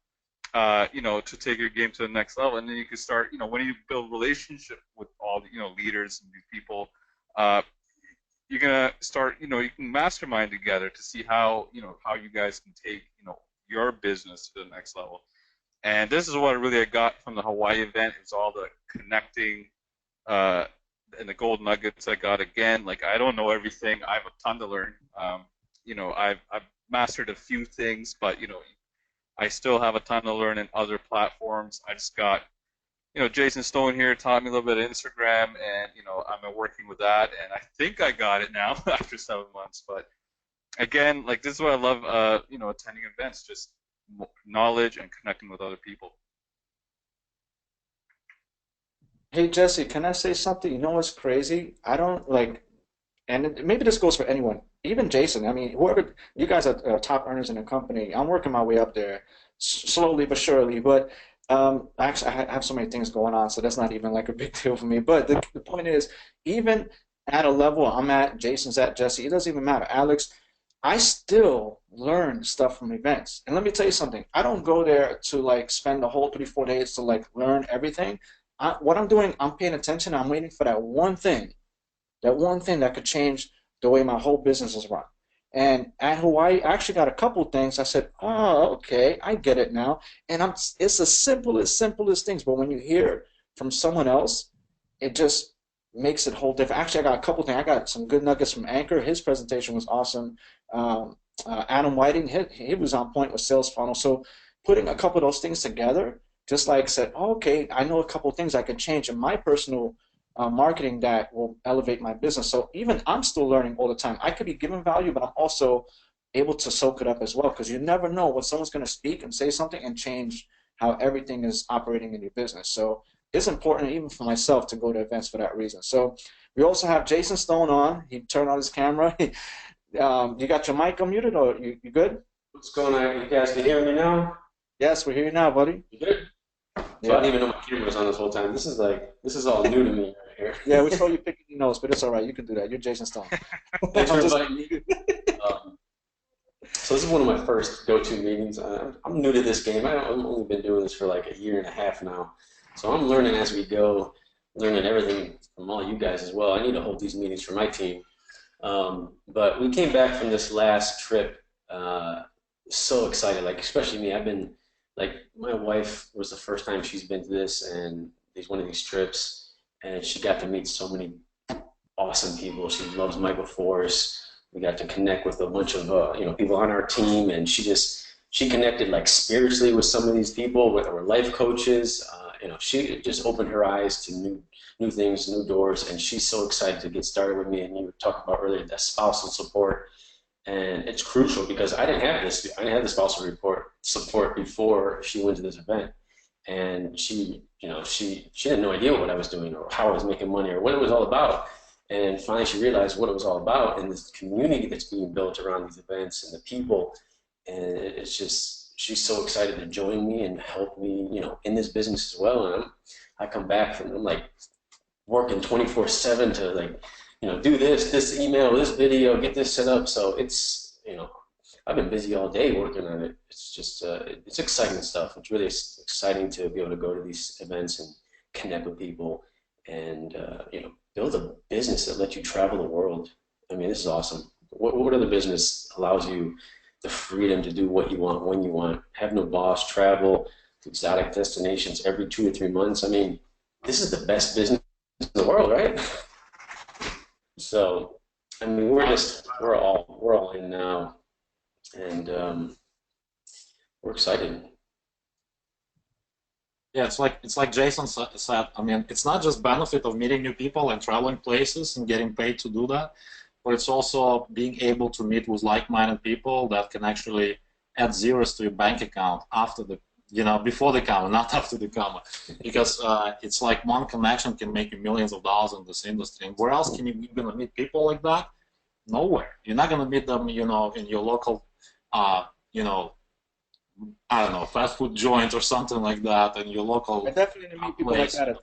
to take your game to the next level, and then you can start, when you build relationship with all the, leaders and these people, uh, you're gonna start, you can mastermind together to see how you guys can take, your business to the next level. And this is what I got from the Hawaii event. It was all the connecting, and the gold nuggets I got. Again, like I don't know everything. I have a ton to learn. I've mastered a few things, but I still have a ton to learn in other platforms. I just got, Jason Stone here taught me a little bit of Instagram, and I'm working with that, and I think I got it now after 7 months. But again, like this is what I love, attending events, just knowledge and connecting with other people. Hey Jesse, can I say something? You know what's crazy? I don't like, and maybe this goes for anyone, even Jason. I mean, whoever you guys are top earners in the company. I'm working my way up there, slowly but surely. But actually, I have so many things going on, so that's not even like a big deal for me. But the point is, even at a level I'm at, Jason's at, Jesse, it doesn't even matter. Alex, I still learn stuff from events. And let me tell you something. I don't go there to like spend the whole 3 4 days to like learn everything. What I'm doing, I'm paying attention. I'm waiting for that one thing that could change the way my whole business is run. And at Hawaii, I actually got a couple things. I said, oh, okay, I get it now. And it's the simplest things. But when you hear from someone else, it just makes it whole different. Actually, I got a couple things. I got some good nuggets from Anchor. His presentation was awesome. Adam Whiting, he was on point with sales funnel. So putting a couple of those things together, just like said, oh, okay, I know a couple of things I can change in my personal marketing that will elevate my business. So even I'm still learning all the time. I could be giving value, but I'm also able to soak it up as well, because you never know when someone's going to speak and say something and change how everything is operating in your business. So it's important even for myself to go to events for that reason. So we also have Jason Stone on. He turned on his camera. You got your mic unmuted, or you good? What's going on? You guys can hear me now? Yes, we're here now, buddy. You good? So Yeah. I didn't even know my camera was on this whole time. This is all new to me right here. Yeah, we saw you picking your nose, but it's all right. You can do that. You're Jason Stone. Thanks for I'm just- inviting me. So this is one of my first go-to meetings. I'm new to this game. I've only been doing this for like a year and a half now. So I'm learning as we go, learning everything from all you guys as well. I need to hold these meetings for my team. But we came back from this last trip so excited, like especially me. I've been like, my wife was the first time she's been to this, and one of these trips, and she got to meet so many awesome people. She loves Michael Force. We got to connect with a bunch of people on our team, and she connected like spiritually with some of these people, with our life coaches. She just opened her eyes to new things, new doors, and she's so excited to get started with me. And you were talking about earlier that spousal support. And it's crucial because I didn't have the spousal support before she went to this event, and she had no idea what I was doing or how I was making money or what it was all about. And finally, she realized what it was all about, and this community that's being built around these events and the people. And it's just, she's so excited to join me and help me, in this business as well. And I come back from, I'm like working 24/7 to like, do this email, this video, get this set up. So it's, I've been busy all day working on it. It's just, it's exciting stuff. It's really exciting to be able to go to these events and connect with people and, build a business that lets you travel the world. I mean, this is awesome. What other business allows you the freedom to do what you want, when you want, have no boss, travel, exotic destinations every 2 or 3 months. I mean, this is the best business in the world, right? So, I mean, we're all in now, and we're excited. Yeah, it's like Jason said. I mean, it's not just benefit of meeting new people and traveling places and getting paid to do that, but it's also being able to meet with like-minded people that can actually add zeros to your bank account after the, before the comma, not after the comma, because it's like one connection can make you millions of dollars in this industry. And where else can you gonna meet people like that? Nowhere. You're not gonna meet them, in your local, you know, I don't know, fast food joint or something like that, in your local I definitely meet people like place. that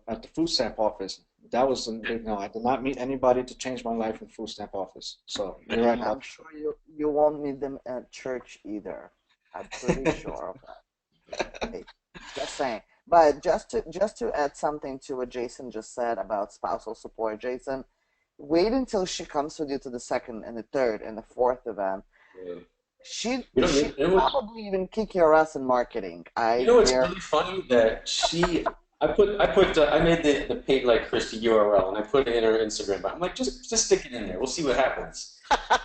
at the food stamp office. That was I did not meet anybody to change my life in food stamp office. So you're right. I'm sure you won't meet them at church either. I'm pretty sure of that. Hey, just saying. But just to add something to what Jason just said about spousal support, Jason, wait until she comes with you to the second and the third and the fourth event. Yeah. She'd You know, she'd you know what, probably even kick your ass in marketing. you I know what's dare. really funny that I made the paint like Christy URL and I put it in her Instagram. But I'm like, just stick it in there. We'll see what happens.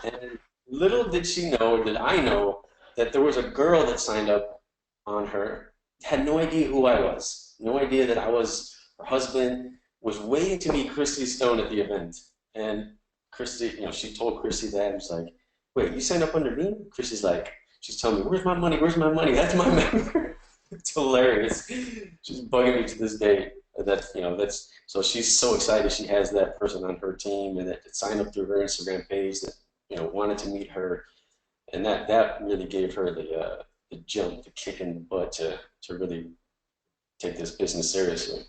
And little did she know, did I know, that there was a girl that signed up on her, had no idea who I was, no idea that I was her husband, was waiting to meet Christy Stone at the event. And Christy, she told Christy that, and was like, wait, you signed up under me? Chrissy's like, she's telling me, where's my money? Where's my money? That's my member. It's hilarious. She's bugging me to this day. That's so she's so excited she has that person on her team and that signed up through her Instagram page that wanted to meet her, and that really gave her the jump, the kick in the butt to really take this business seriously.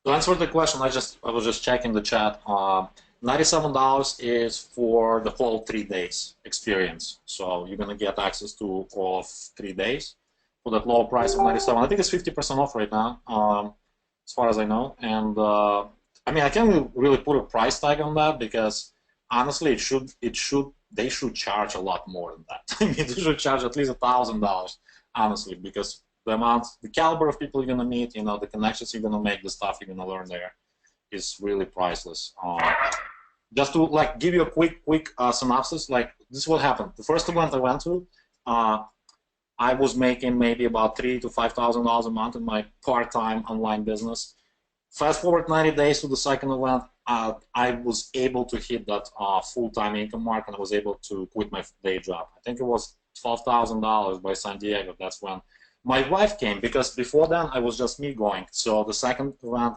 To answer the question, I was just checking the chat. $97 is for the whole 3 days experience. So you're gonna get access to all of 3 days for that low price of 97. I think it's 50% off right now, as far as I know. And I mean, I can't really put a price tag on that because honestly, they should charge a lot more than that. I mean, they should charge at least $1,000, honestly, because the caliber of people you're gonna meet, the connections you're gonna make, the stuff you're gonna learn there is really priceless. Just to give you a quick synopsis, this is what happened. The first event I went to, I was making maybe about $3,000 to $5,000 a month in my part-time online business. Fast forward 90 days to the second event, I was able to hit that full-time income mark, and I was able to quit my day job. I think it was $12,000 by San Diego. That's when my wife came, because before then I was just me going. So the second event,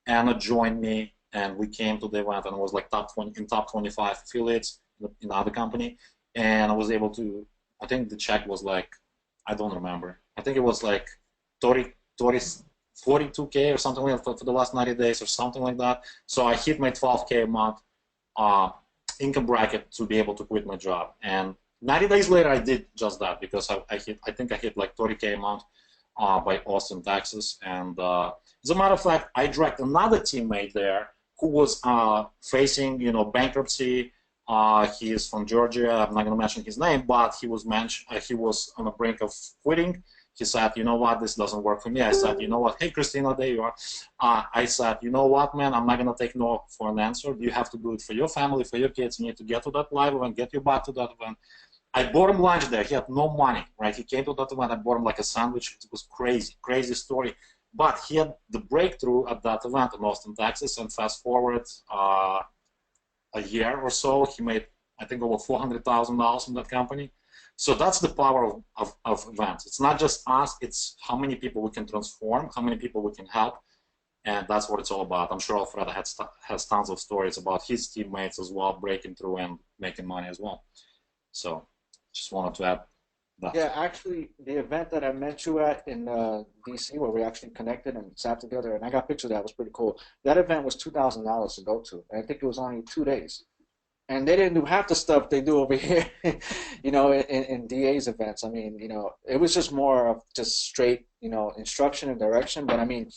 Anna joined me, and we came to the event, and I was like top 25 affiliates in the company, and I was able to. I think the check was like, I don't remember. I think it was like 42K or something like that for the last 90 days or something like that. So I hit my 12K a month income bracket to be able to quit my job. And 90 days later, I did just that because I think I hit like 30K a month by Austin, Texas. And as a matter of fact, I dragged another teammate there who was facing, bankruptcy. He is from Georgia. I'm not going to mention his name, but he was on the brink of quitting. He said, you know what, this doesn't work for me. I said, you know what, hey, Christina, there you are. I said, you know what, man, I'm not going to take no for an answer. You have to do it for your family, for your kids. You need to get to that live event, get your back to that event. I bought him lunch there. He had no money, right? He came to that event. I bought him like a sandwich. It was crazy, crazy story. But he had the breakthrough at that event in Austin, Texas, and fast forward a year or so, he made, I think, over $400,000 in that company. So that's the power of events. It's not just us, it's how many people we can transform, how many people we can help, and that's what it's all about. I'm sure Alfredo has tons of stories about his teammates as well, breaking through and making money as well. So just wanted to add that. Yeah, actually, the event that I met you at in DC, where we actually connected and sat together, and I got pictures of that, was pretty cool. That event was $2,000 to go to, and I think it was only 2 days. And they didn't do half the stuff they do over here, in DA's events. I mean, it was just more of just straight, instruction and direction. But I mean,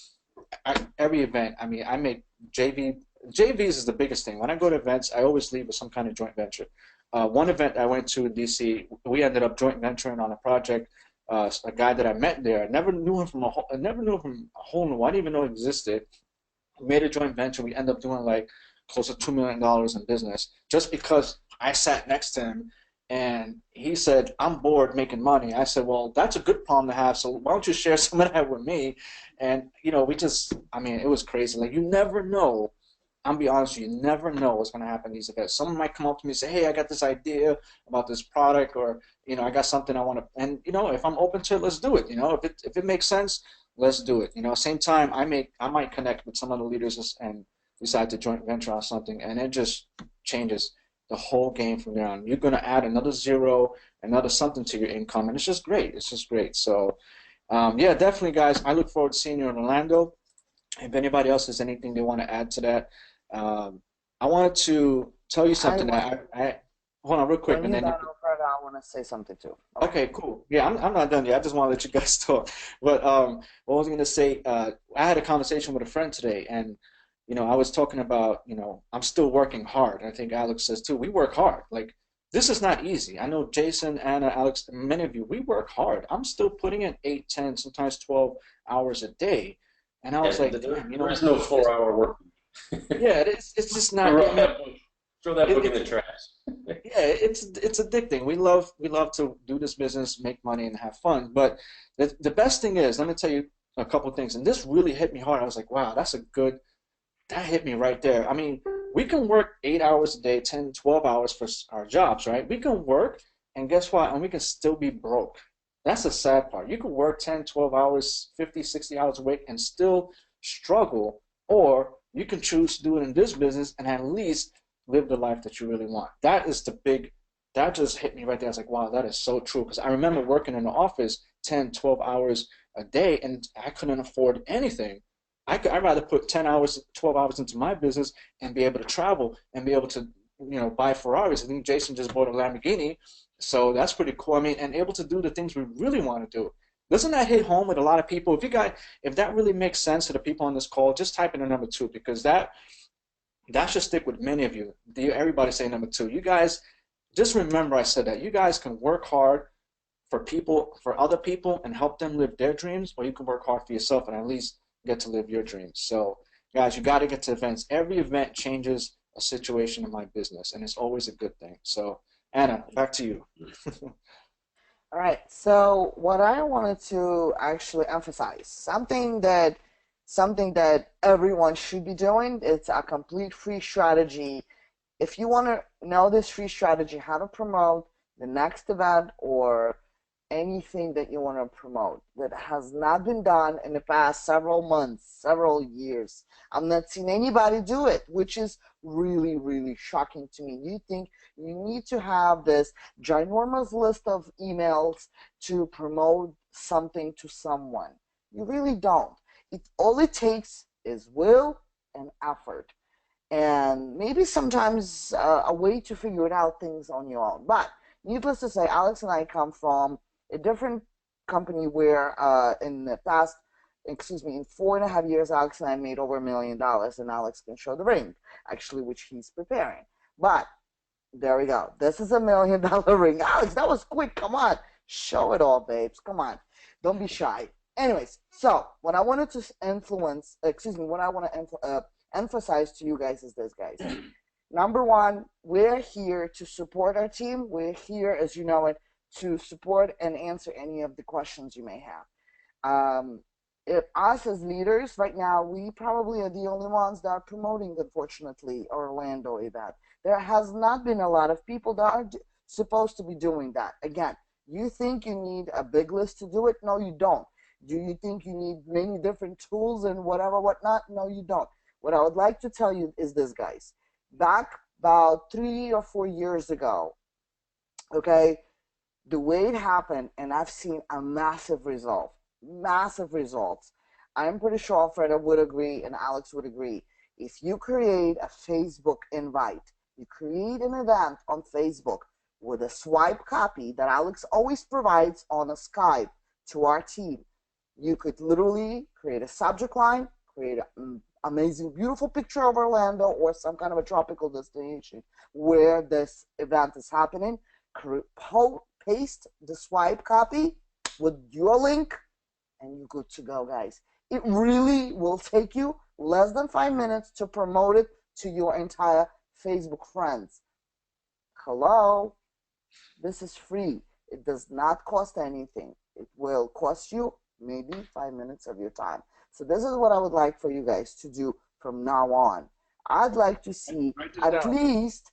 every event, I mean, I make JVs is the biggest thing. When I go to events, I always leave with some kind of joint venture. One event I went to in DC, we ended up joint venturing on a project a guy that I met there. I never knew him from I never knew him from a hole in the wall. I didn't even know he existed. We made a joint venture. We ended up doing like close to $2 million in business just because I sat next to him and he said, I'm bored making money. I said, well, that's a good problem to have. So why don't you share some of that with me? And, we just, I mean, it was crazy. Like, you never know. I'm be honest with you, you never know what's going to happen in these events. Someone might come up to me and say, hey, I got this idea about this product, or, I got something I want to, and, if I'm open to it, let's do it. If it makes sense, let's do it. Same time, I might connect with some other leaders and decide to joint venture on something, and it just changes the whole game from there on. You're going to add another zero, another something to your income, and it's just great. It's just great. So, yeah, definitely, guys. I look forward to seeing you in Orlando. If anybody else has anything they want to add to that, I wanted to tell you something that I hold on real quick, When and you then got over, I want to say something too. okay, cool. Yeah, I'm not done yet. I just want to let you guys talk. But what I was gonna say, I had a conversation with a friend today, and I was talking about, I'm still working hard. I think Alex says too. We work hard. Like, this is not easy. I know Jason, Anna, Alex, many of you, we work hard. I'm still putting in 8, 10, sometimes 12 hours a day, and I was like, damn, there is no 4-hour work. yeah, it's just not. Throw that book in the trash. Yeah, it's addicting. We love to do this business, make money, and have fun. But the best thing is, let me tell you a couple of things, and this really hit me hard. I was like, wow, that hit me right there. I mean, we can work 8 hours a day, 10, 12 hours for our jobs, right? We can work, and guess what? And we can still be broke. That's the sad part. You can work 10, 12 hours, 50, 60 hours a week and still struggle, or you can choose to do it in this business and at least live the life that you really want. That just hit me right there. I was like, wow, that is so true. Because I remember working in the office 10, 12 hours a day, and I couldn't afford anything. I'd rather put 10 hours, 12 hours into my business and be able to travel and be able to, buy Ferraris. I think Jason just bought a Lamborghini, so that's pretty cool. I mean, and able to do the things we really want to do. Doesn't that hit home with a lot of people? If that really makes sense to the people on this call, just type in a number 2, because that should stick with many of you. Everybody say number 2. You guys, just remember I said that. You guys can work hard for other people and help them live their dreams, or you can work hard for yourself and at least get to live your dreams. So, guys, you got to get to events. Every event changes a situation in my business, and it's always a good thing. So, Anna, back to you. All right. So what I wanted to actually emphasize, something that everyone should be doing, it's a complete free strategy. If you want to know this free strategy, how to promote the next event or anything that you want to promote that has not been done in the past several months, several years. I'm not seeing anybody do it, which is really, really shocking to me. You think you need to have this ginormous list of emails to promote something to someone. You really don't. All it takes is will and effort, and maybe sometimes a way to figure it out things on your own. But needless to say, Alex and I come from a different company where in the past, in 4.5 years, Alex and I made over $1 million, and Alex can show the ring, actually, which he's preparing. But there we go. This is $1 million ring. Alex, that was quick. Come on. Show it all, babes. Come on. Don't be shy. Anyways, so what I wanted to emphasize to you guys is this, guys. Number one, we're here to support our team. We're here, as you know it, to support and answer any of the questions you may have. If us as leaders right now, we probably are the only ones that are promoting, unfortunately, Orlando event. There has not been a lot of people that are supposed to be doing that. Again, you think you need a big list to do it? No, you don't. Do you think you need many different tools and whatnot? No, you don't. What I would like to tell you is this, guys. Back about 3 or 4 years ago, okay, the way it happened, and I've seen a massive results. I'm pretty sure Freda would agree and Alex would agree. If you create a Facebook invite, you create an event on Facebook with a swipe copy that Alex always provides on a Skype to our team, you could literally create a subject line, create an amazing, beautiful picture of Orlando or some kind of a tropical destination where this event is happening, paste the swipe copy, with your link, and you're good to go, guys. It really will take you less than 5 minutes to promote it to your entire Facebook friends. Hello? This is free. It does not cost anything. It will cost you maybe 5 minutes of your time. So this is what I would like for you guys to do from now on. I'd like to see at least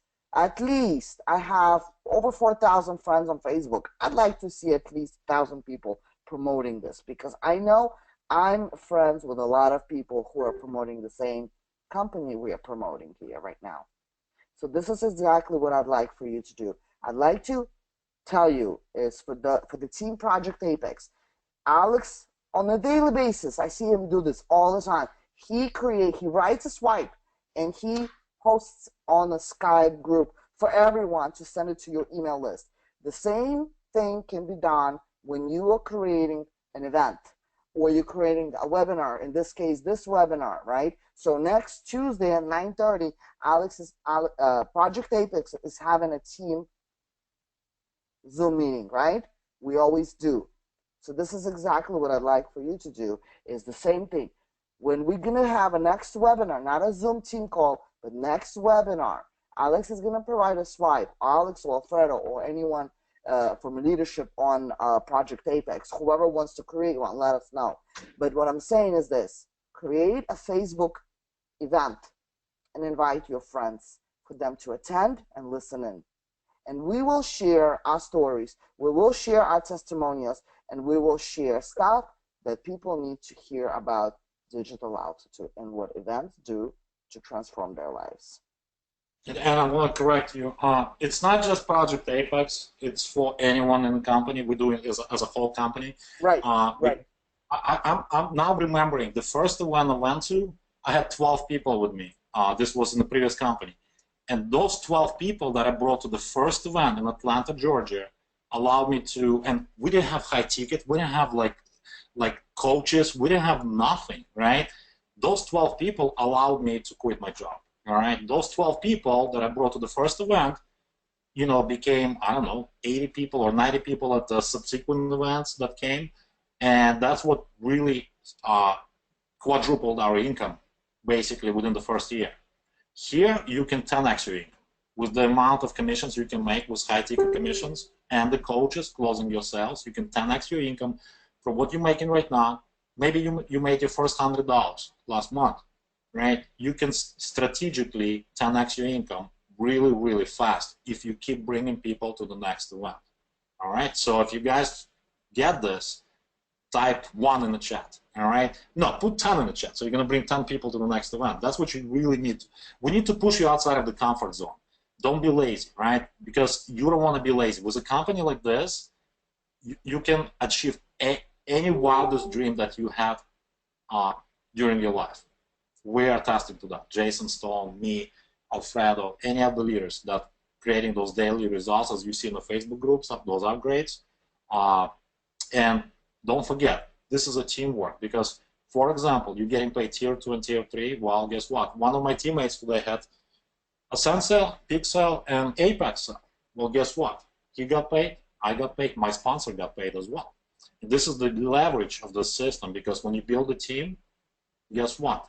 I have over 4,000 friends on Facebook. I'd like to see at least 1,000 people promoting this because I know I'm friends with a lot of people who are promoting the same company we are promoting here right now. So this is exactly what I'd like for you to do. I'd like to tell you is for the team Project Apex, Alex on a daily basis, I see him do this all the time. He writes a swipe and he posts on a Skype group for everyone to send it to your email list. The same thing can be done when you are creating an event or you're creating a webinar, in this case, this webinar, right? So next Tuesday at 9:30, Project Apex is having a team Zoom meeting, right? We always do. So this is exactly what I'd like for you to do, is the same thing. When we're going to have a next webinar, not a Zoom team call, but next webinar, Alex is going to provide a swipe. Alex or Alfredo or anyone from leadership on Project Apex, whoever wants to create one, let us know. But what I'm saying is this: create a Facebook event and invite your friends for them to attend and listen in. And we will share our stories, we will share our testimonials, and we will share stuff that people need to hear about digital altitude and what events do to transform their lives. And I want to correct you. It's not just Project Apex. It's for anyone in the company. We do it as a whole company. Right. Right. I'm now remembering the first one I went to. I had 12 people with me. This was in the previous company, and those 12 people that I brought to the first event in Atlanta, Georgia, allowed me to. And we didn't have high ticket. We didn't have like coaches. We didn't have nothing, right? Those 12 people allowed me to quit my job. All right, those 12 people that I brought to the first event, became, I don't know, 80 people or 90 people at the subsequent events that came, and that's what really quadrupled our income, basically, within the first year. Here, you can 10x your income with the amount of commissions you can make with high-ticket commissions and the coaches closing your sales. You can 10x your income from what you're making right now. Maybe you made your first $100 last month. Right? You can strategically 10x your income really, really fast if you keep bringing people to the next event. All right? So if you guys get this, type 1 in the chat. All right? No, put 10 in the chat. So you're going to bring 10 people to the next event. That's what you really need. We need to push you outside of the comfort zone. Don't be lazy, right? Because you don't want to be lazy. With a company like this, you can achieve any wildest dream that you have during your life. We are attesting to that. Jason Stone, me, Alfredo, any of the leaders that creating those daily results, as you see in the Facebook groups, those upgrades. And don't forget, this is a teamwork because, for example, you're getting paid tier 2 and tier 3. Well, guess what? One of my teammates today had a Sun sale, Peak sale, and Apex sale. Well, guess what? He got paid, I got paid, my sponsor got paid as well. And this is the leverage of the system because when you build a team, guess what?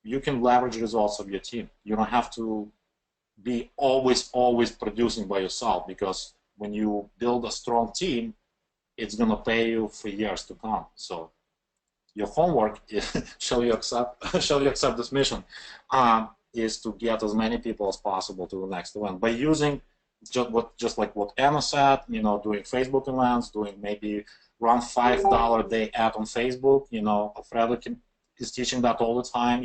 You can leverage results of your team. You don't have to be always producing by yourself because when you build a strong team, it's going to pay you for years to come. So your homework is, shall you accept this mission, is to get as many people as possible to the next event by using just like what Anna said, doing Facebook events, doing maybe around $5 a day ad on Facebook. Alfredo is teaching that all the time,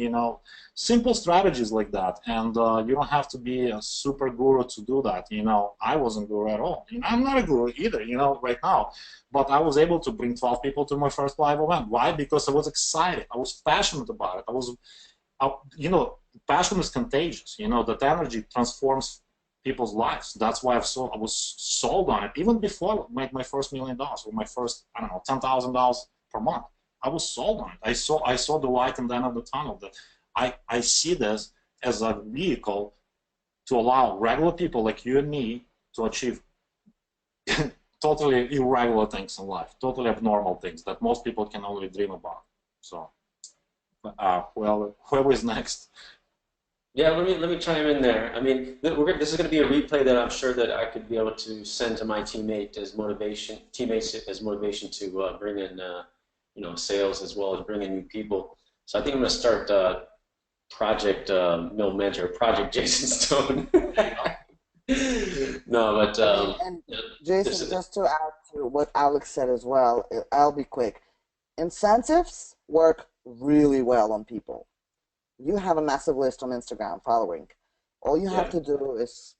simple strategies like that. And you don't have to be a super guru to do that. I wasn't guru at all. I'm not a guru either, right now. But I was able to bring 12 people to my first live event. Why? Because I was excited. I was passionate about it. Passion is contagious. That energy transforms people's lives. That's why I was sold on it. Even before I made my first $1 million or my first, I don't know, $10,000 per month. I was sold on it. I saw the light in the end of the tunnel. That I see this as a vehicle to allow regular people like you and me to achieve totally irregular things in life, totally abnormal things that most people can only dream about. So, well, whoever is next. Yeah, let me chime in there. I mean, this is going to be a replay that I'm sure that I could be able to send to my teammates as motivation to bring in sales as well as bring in new people. So I think I'm going to start Project Mill Mentor, Project Jason Stone. No, but And Jason, just to add to what Alex said as well, I'll be quick. Incentives work really well on people. You have a massive list on Instagram following. All you have to do is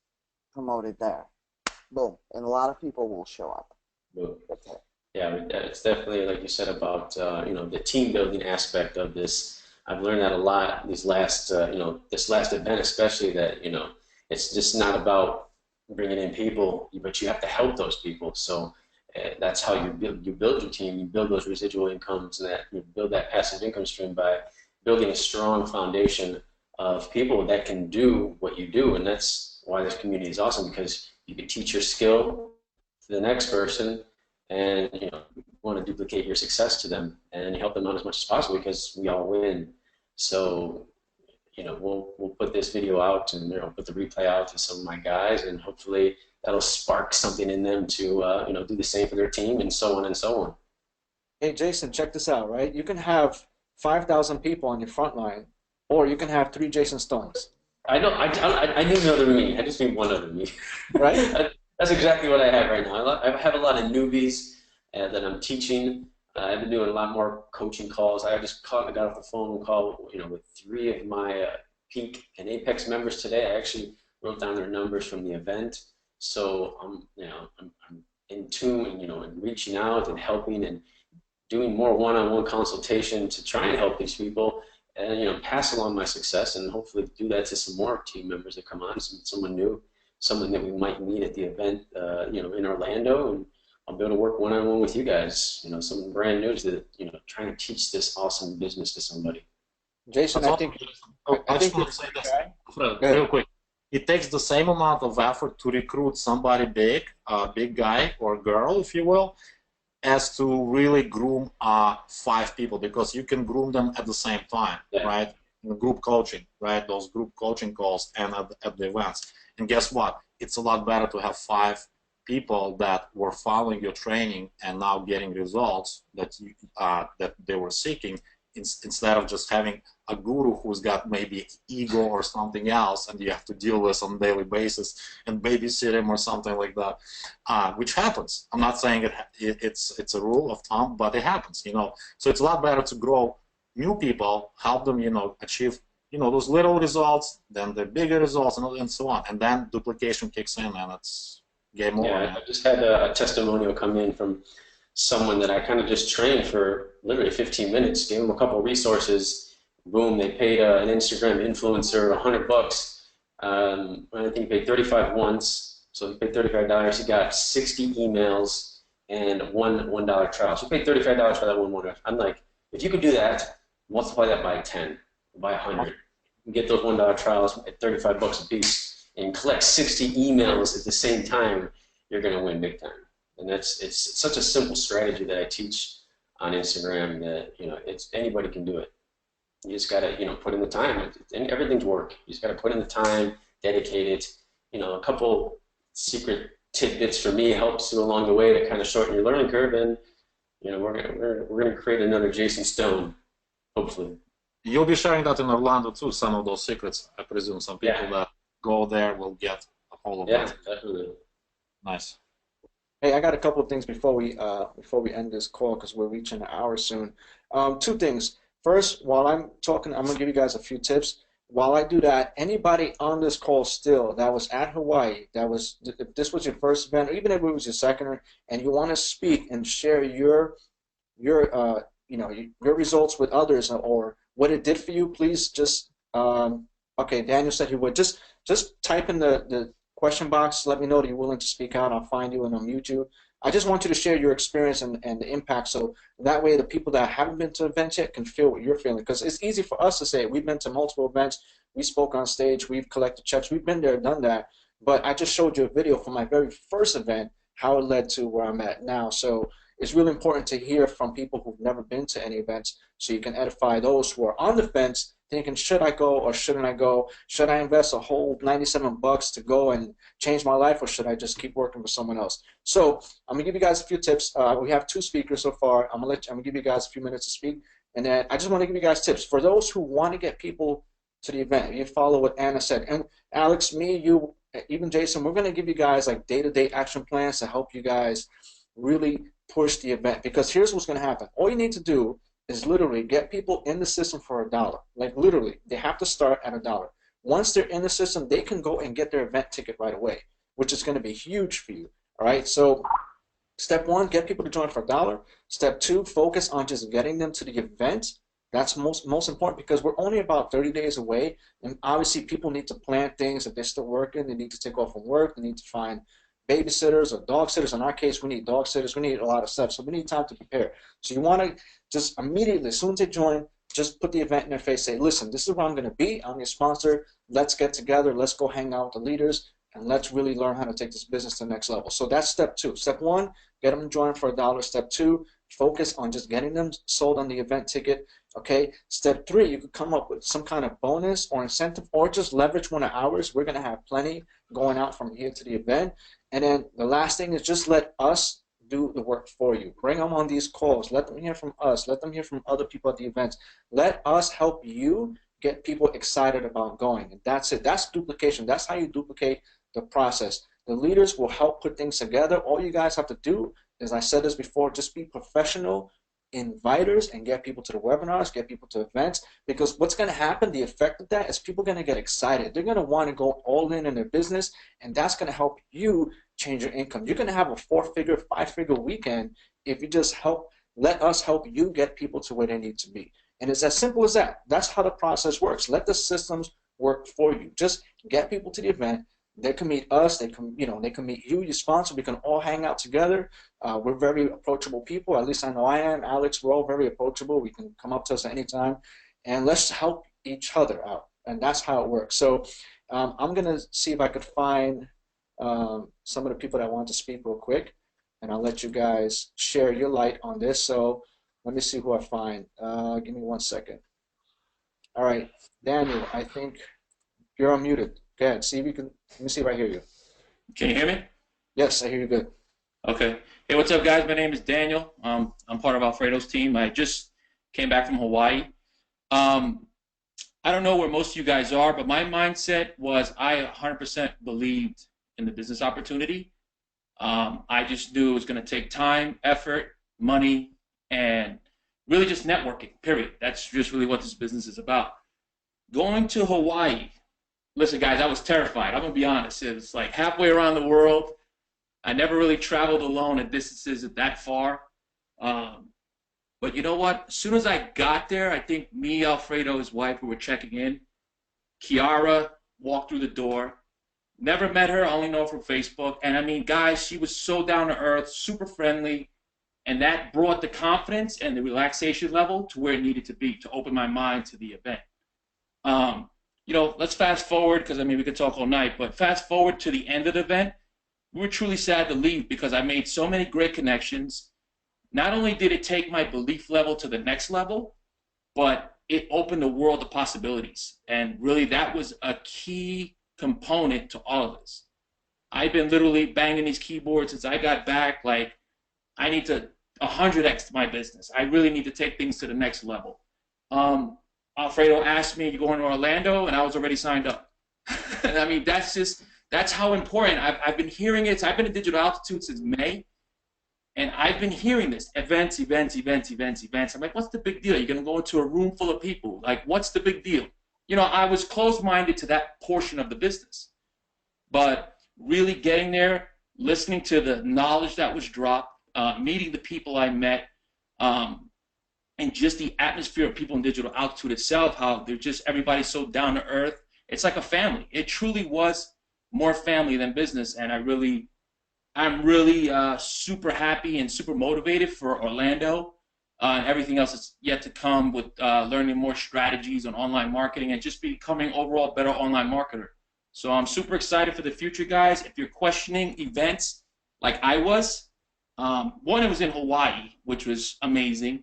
promote it there. Boom. And a lot of people will show up. boom. That's it. Yeah, it's definitely like you said about the team building aspect of this. I've learned that a lot these last this last event especially, that it's just not about bringing in people, but you have to help those people. So that's how you build your team. You build those residual incomes, and that you build that passive income stream by building a strong foundation of people that can do what you do. And that's why this community is awesome, because you can teach your skill to the next person, and want to duplicate your success to them and help them out as much as possible, because we all win. So we'll put this video out, and put the replay out to some of my guys, and hopefully that'll spark something in them to do the same for their team, and so on and so on. Hey, Jason, check this out, right? You can have 5,000 people on your front line, or you can have 3 Jason Stones. I know. I need another me. I just need one other me. Right? That's exactly what I have right now. I have a lot of newbies that I'm teaching. I've been doing a lot more coaching calls. I got off the phone call with 3 of my Peak and Apex members today. I actually wrote down their numbers from the event. So I'm in tune and reaching out and helping and doing more one-on-one consultation to try and help these people, and pass along my success, and hopefully do that to some more team members that come on, someone new, someone that we might meet at the event, in Orlando, and I'll be able to work one-on-one with you guys, someone brand new to trying to teach this awesome business to somebody. Jason, That's I think I just want to say this real quick. It takes the same amount of effort to recruit somebody big, a big guy or girl, if you will, as to really groom 5 people, because you can groom them at the same time, right? In group coaching, right? Those group coaching calls and at the events. And guess what? It's a lot better to have 5 people that were following your training and now getting results that they were seeking, instead of just having a guru who's got maybe ego or something else, and you have to deal with on a daily basis and babysit him or something like that, which happens. I'm not saying it's a rule of thumb, but it happens, So it's a lot better to grow new people, help them, achieve, those little results, then the bigger results, and so on, and then duplication kicks in, and it's game over. Yeah, I just had a testimonial come in from someone that I kind of just trained for literally 15 minutes, gave them a couple of resources. Boom, they paid an Instagram influencer $100. I think he paid 35 once, so he paid $35. He got 60 emails and $1 trial. So he paid $35 for that one. I'm like, if you could do that, multiply that by 10, by 100, and get those $1 trials at 35 bucks a piece, and collect 60 emails at the same time, you're going to win big time. And it's such a simple strategy that I teach on Instagram that it's anybody can do it. You just gotta put in the time, and everything's work. You just gotta put in the time, dedicate it. A couple secret tidbits for me helps you along the way to kind of shorten your learning curve, and we're gonna create another Jason Stone, hopefully. You'll be sharing that in Orlando too. Some of those secrets, I presume, some people that go there will get a hold of that. Yeah, definitely. Nice. Hey, I got a couple of things before we end this call, because we're reaching an hour soon. 2 things. First, while I'm talking, I'm gonna give you guys a few tips. While I do that, anybody on this call still that was at Hawaii, if this was your first event, or even if it was your second, and you want to speak and share your results with others, or what it did for you, please just okay. Daniel said he would just type in the question box. Let me know that you're willing to speak out. I'll find you and I'll mute you. I just want you to share your experience and the impact, so that way the people that haven't been to events yet can feel what you're feeling. Because it's easy for us to say, we've been to multiple events, we spoke on stage, we've collected checks, we've been there, done that. But I just showed you a video from my very first event, how it led to where I'm at now. So it's really important to hear from people who've never been to any events so you can edify those who are on the fence thinking, should I go or shouldn't I go? Should I invest a whole 97 bucks to go and change my life, or should I just keep working for someone else? So I'm gonna give you guys a few tips. We have 2 speakers so far. I'm gonna give you guys a few minutes to speak, and then I just want to give you guys tips for those who want to get people to the event. You follow what Anna said, and Alex, me, you, even Jason, we're gonna give you guys like day-to-day action plans to help you guys really push the event. Because here's what's gonna happen. All you need to do is literally get people in the system for $1. Like literally, they have to start at $1. Once they're in the system, they can go and get their event ticket right away, which is going to be huge for you. All right. So step 1, get people to join for $1. Step 2, focus on just getting them to the event. That's most important, because we're only about 30 days away, and obviously people need to plan things. If they're still working, they need to take off from work. They need to find babysitters or dog sitters. In our case, we need dog sitters. We need a lot of stuff, so we need time to prepare. So you want to just immediately, as soon as they join, just put the event in their face. Say, listen, this is where I'm going to be. I'm your sponsor. Let's get together. Let's go hang out with the leaders, and let's really learn how to take this business to the next level. So that's step 2. Step 1, get them to join for $1. Step 2, focus on just getting them sold on the event ticket. Okay. Step 3, you could come up with some kind of bonus or incentive, or just leverage one of ours. We're going to have plenty going out from here to the event. And then the last thing is just let us do the work for you. Bring them on these calls. Let them hear from us. Let them hear from other people at the events. Let us help you get people excited about going. And that's it. That's duplication. That's how you duplicate the process. The leaders will help put things together. All you guys have to do, as I said this before, just be professional inviters and get people to the webinars, get people to events, because what's going to happen, the effect of that is people are going to get excited. They're going to want to go all in their business, and that's going to help you change your income. You're going to have a 4-figure, 5-figure weekend if you just let us help you get people to where they need to be. And it's as simple as that. That's how the process works. Let the systems work for you. Just get people to the event. They can meet us. They can meet you, your sponsor. We can all hang out together. We're very approachable people. At least I know I am. Alex, we're all very approachable. We can come up to us at any time, and let's help each other out. And that's how it works. So I'm gonna see if I could find some of the people that want to speak real quick, and I'll let you guys share your light on this. So let me see who I find. Give me 1 second. All right, Daniel, I think you're unmuted. Go ahead. See if you can. Let me see if I hear you. Can you hear me? Yes, I hear you good. Okay. Hey, what's up, guys? My name is Daniel. I'm part of Alfredo's team. I just came back from Hawaii. I don't know where most of you guys are, but my mindset was I 100% believed in the business opportunity. I just knew it was going to take time, effort, money, and really just networking, period. That's just really what this business is about. Going to Hawaii, listen, guys, I was terrified. I'm going to be honest. It was like halfway around the world. I never really traveled alone at distances that far. But you know what? As soon as I got there, I think me, Alfredo, his wife, who were checking in, Kiara walked through the door. Never met her, only know her from Facebook. And I mean, guys, she was so down to earth, super friendly. And that brought the confidence and the relaxation level to where it needed to be to open my mind to the event. You know, let's fast forward, because I mean, we could talk all night, but fast forward to the end of the event. We were truly sad to leave because I made so many great connections. Not only did it take my belief level to the next level, but it opened the world of possibilities. And really, that was a key component to all of this. I've been literally banging these keyboards since I got back. Like, I need to 100x my business. I really need to take things to the next level. Alfredo asked me to go to Orlando, and I was already signed up. And I mean, that's how important. I've been hearing it. I've been at Digital Altitude since May, and I've been hearing this. Events. I'm like, what's the big deal? You're going to go into a room full of people. Like, what's the big deal? You know, I was closed-minded to that portion of the business. But really getting there, listening to the knowledge that was dropped, meeting the people I met, and just the atmosphere of people in Digital Altitude itself, how they're just, everybody's so down to earth. It's like a family. It truly was more family than business, and I'm really super happy and super motivated for Orlando and everything else that's yet to come with learning more strategies on online marketing and just becoming overall better online marketer. So I'm super excited for the future, guys. If you're questioning events, like I was. One, it was in Hawaii, which was amazing,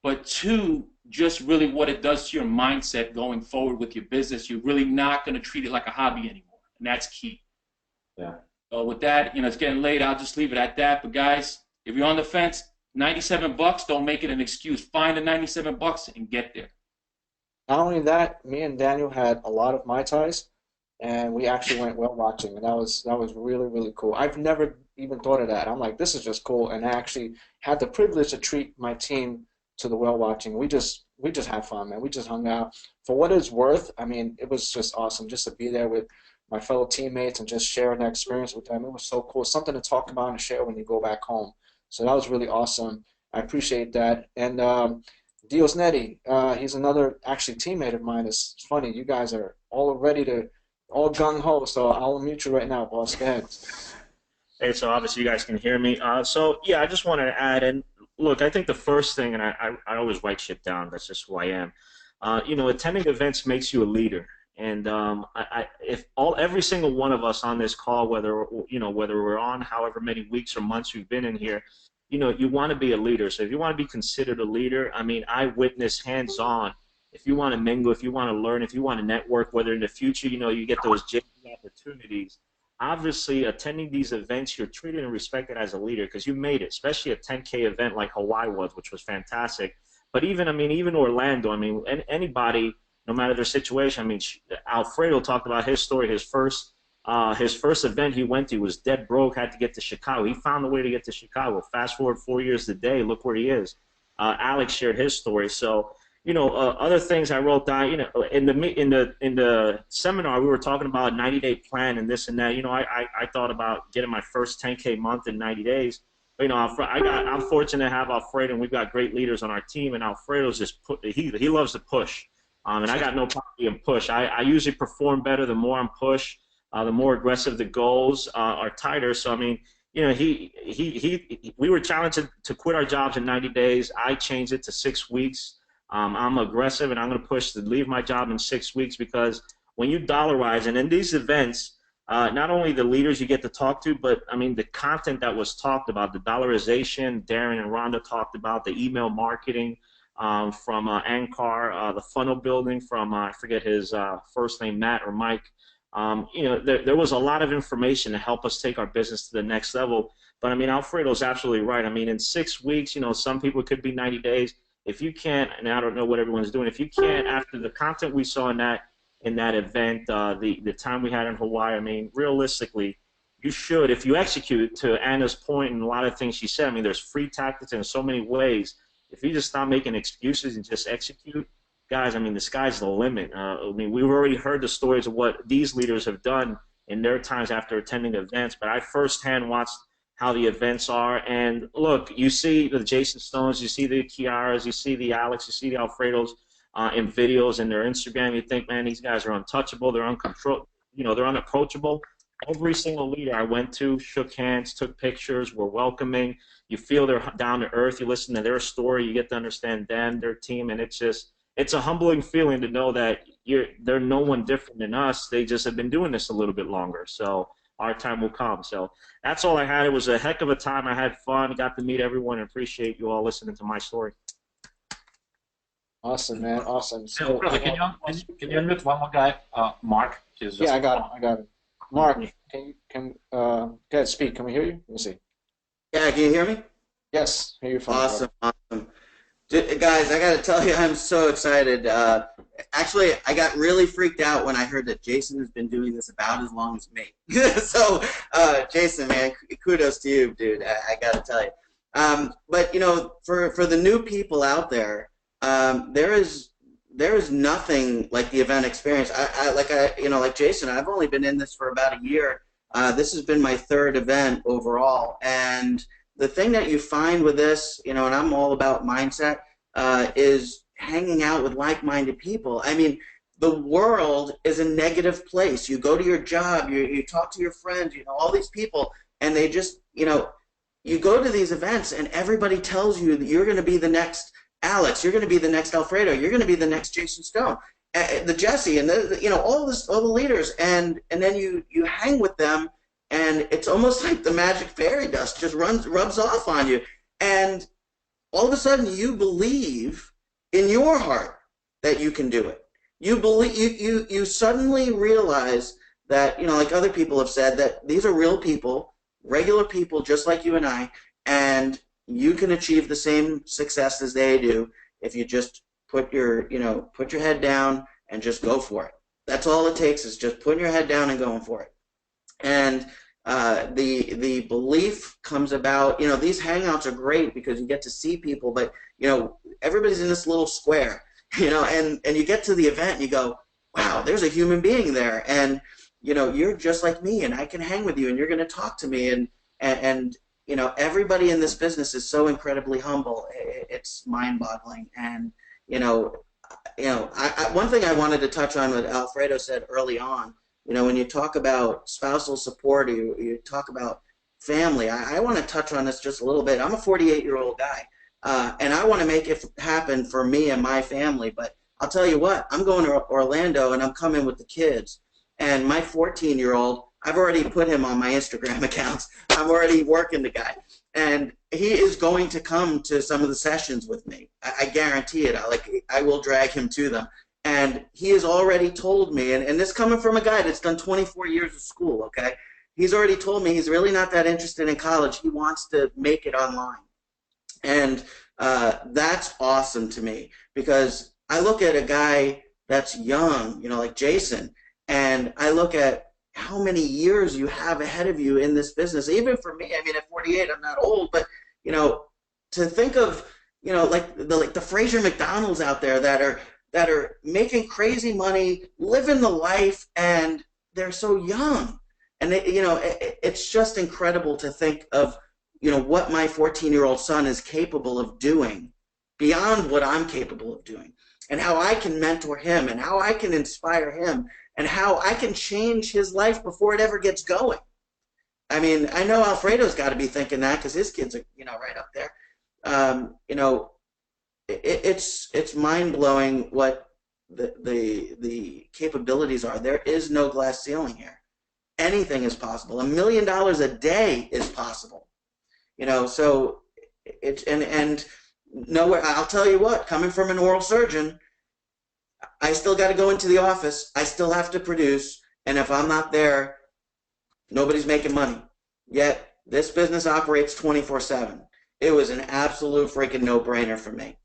but two, just really what it does to your mindset going forward with your business. You're really not going to treat it like a hobby anymore, and that's key. Yeah. So with that, it's getting late. I'll just leave it at that. But guys, if you're on the fence, $97, don't make it an excuse. Find the $97 and get there. Not only that, me and Daniel had a lot of Mai Tais, and we actually went whale watching, and that was really really cool. I've never even thought of that. I'm like, this is just cool, and I actually had the privilege to treat my team to the whale watching. We just had fun, man. We just hung out. For what it's worth, I mean, it was just awesome just to be there with my fellow teammates and just sharing that experience with them. It was so cool, something to talk about and share when you go back home. So that was really awesome. I appreciate that. And Dios Neri, he's another actually teammate of mine. It's funny, you guys are all ready to, all gung ho. So I'll mute you right now, boss. Go ahead. Hey, so obviously you guys can hear me. So yeah, I just wanted to add, and look, I think the first thing, and I always write shit down. That's just who I am. Attending events makes you a leader. And if every single one of us on this call, whether we're on however many weeks or months we've been in here, you want to be a leader. So if you want to be considered a leader, I mean, I witness hands-on. If you want to mingle, if you want to learn, if you want to network, whether in the future, you get those JV opportunities. Obviously, attending these events, you're treated and respected as a leader because you made it, especially a 10K event like Hawaii was, which was fantastic. But even Orlando, anybody, no matter their situation. I mean, Alfredo talked about his story. His first event he went to was dead broke, had to get to Chicago. He found a way to get to Chicago. Fast forward 4 years today, look where he is. Alex shared his story. So, other things I wrote down. In the seminar we were talking about 90-day plan and this and that. I thought about getting my first 10K month in 90 days. I'm fortunate to have Alfredo, and we've got great leaders on our team. And Alfredo's just he loves to push. And I got no problem being pushed. I usually perform better the more I'm pushed, the more aggressive the goals are tighter. So I mean, we were challenged to quit our jobs in 90 days. I changed it to 6 weeks. I'm aggressive, and I'm going to push to leave my job in 6 weeks because when you dollarize, and in these events, not only the leaders you get to talk to, but I mean the content that was talked about, the dollarization, Darren and Rhonda talked about, the email marketing. From Ankar, the funnel building from, I forget his first name, Matt or Mike. There was a lot of information to help us take our business to the next level. But, I mean, Alfredo's absolutely right. I mean, in 6 weeks, some people it could be 90 days. If you can't, and I don't know what everyone's doing, if you can't, after the content we saw in that event, the time we had in Hawaii, I mean, realistically, you should, if you execute, to Anna's point and a lot of things she said, I mean, there's free tactics in so many ways. If you just stop making excuses and just execute, guys, I mean, the sky's the limit. I mean, we've already heard the stories of what these leaders have done in their times after attending events, but I firsthand watched how the events are. And look, you see the Jason Stones, you see the Kiaras, you see the Alex, you see the Alfredos in videos and their Instagram. You think, man, these guys are untouchable. They're they're unapproachable. Every single leader I went to shook hands, took pictures, were welcoming. You feel they're down to earth. You listen to their story. You get to understand them, their team, and it's a humbling feeling to know that they're no one different than us. They just have been doing this a little bit longer. So our time will come. So that's all I had. It was a heck of a time. I had fun. Got to meet everyone, and appreciate you all listening to my story. Awesome, man. Awesome. So, Really, can you unmute one more guy, Mark? Yeah, I got it. Mark, go ahead, speak. Can we hear you? Let me see. Yeah, can you hear me? Yes, hear you fine. Awesome. Guys, I got to tell you, I'm so excited. Actually, I got really freaked out when I heard that Jason has been doing this about as long as me. So, Jason, man, kudos to you, dude. I got to tell you. But, for the new people out there, there is nothing like the event experience. Like Jason, I've only been in this for about a year. This has been my third event overall, and the thing that you find with this, and I'm all about mindset, is hanging out with like-minded people. I mean, the world is a negative place. You go to your job, you talk to your friends, all these people, and they just, you go to these events, and everybody tells you that you're going to be the next Alex, you're going to be the next Alfredo, you're going to be the next Jason Stone, the Jesse, and all the leaders, and then you hang with them, and it's almost like the magic fairy dust just rubs off on you, and all of a sudden you believe in your heart that you can do it. You believe you suddenly realize that, like other people have said, that these are real people, regular people just like you and I, and you can achieve the same success as they do if you just put your head down and just go for it. That's all it takes, is just putting your head down and going for it. And the belief comes about. These hangouts are great because you get to see people, but everybody's in this little square, and you get to the event and you go, wow, there's a human being there, and you're just like me, and I can hang with you, and you're going to talk to me, and everybody in this business is so incredibly humble. It's mind-boggling. And one thing I wanted to touch on what Alfredo said early on. When you talk about spousal support, you talk about family. I want to touch on this just a little bit. I'm a 48-year-old guy, and I want to make it happen for me and my family. But I'll tell you what, I'm going to Orlando, and I'm coming with the kids. And my 14-year-old, I've already put him on my Instagram accounts. I'm already working the guy. And he is going to come to some of the sessions with me. I guarantee it. I will drag him to them. And he has already told me, and this coming from a guy that's done 24 years of school, okay? He's already told me he's really not that interested in college. He wants to make it online. And that's awesome to me, because I look at a guy that's young, like Jason, and I look at how many years you have ahead of you in this business. Even for me, at 48, I'm not old, but, to think of, like the Fraser McDonalds out there that are making crazy money, living the life, and they're so young. And it's just incredible to think of, what my 14-year-old son is capable of doing beyond what I'm capable of doing, and how I can mentor him, and how I can inspire him, and how I can change his life before it ever gets going. I know Alfredo's got to be thinking that, because his kids are, right up there. It's mind-blowing what the capabilities are. There is no glass ceiling here. Anything is possible. $1 million a day is possible. So it's and nowhere. I'll tell you what. Coming from an oral surgeon, I still got to go into the office. I still have to produce, and if I'm not there, nobody's making money. Yet this business operates 24/7. It was an absolute freaking no-brainer for me.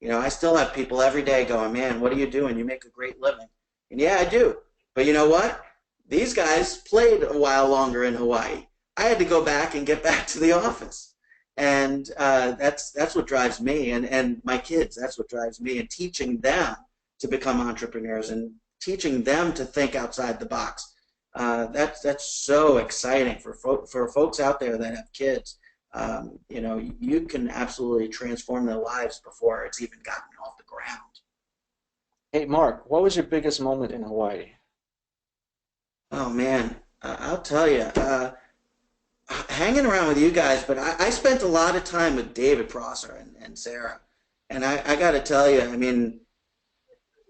I still have people every day going, man, what are you doing? You make a great living. And yeah, I do. But you know what? These guys played a while longer in Hawaii. I had to go back and get back to the office. And that's what drives me, and my kids. That's what drives me, and teaching them to become entrepreneurs and teaching them to think outside the box. That's so exciting for folks out there that have kids. You can absolutely transform their lives before it's even gotten off the ground. Hey, Mark, what was your biggest moment in Hawaii? Oh, man, I'll tell you, hanging around with you guys, but I spent a lot of time with David Prosser and Sarah. And I got to tell you,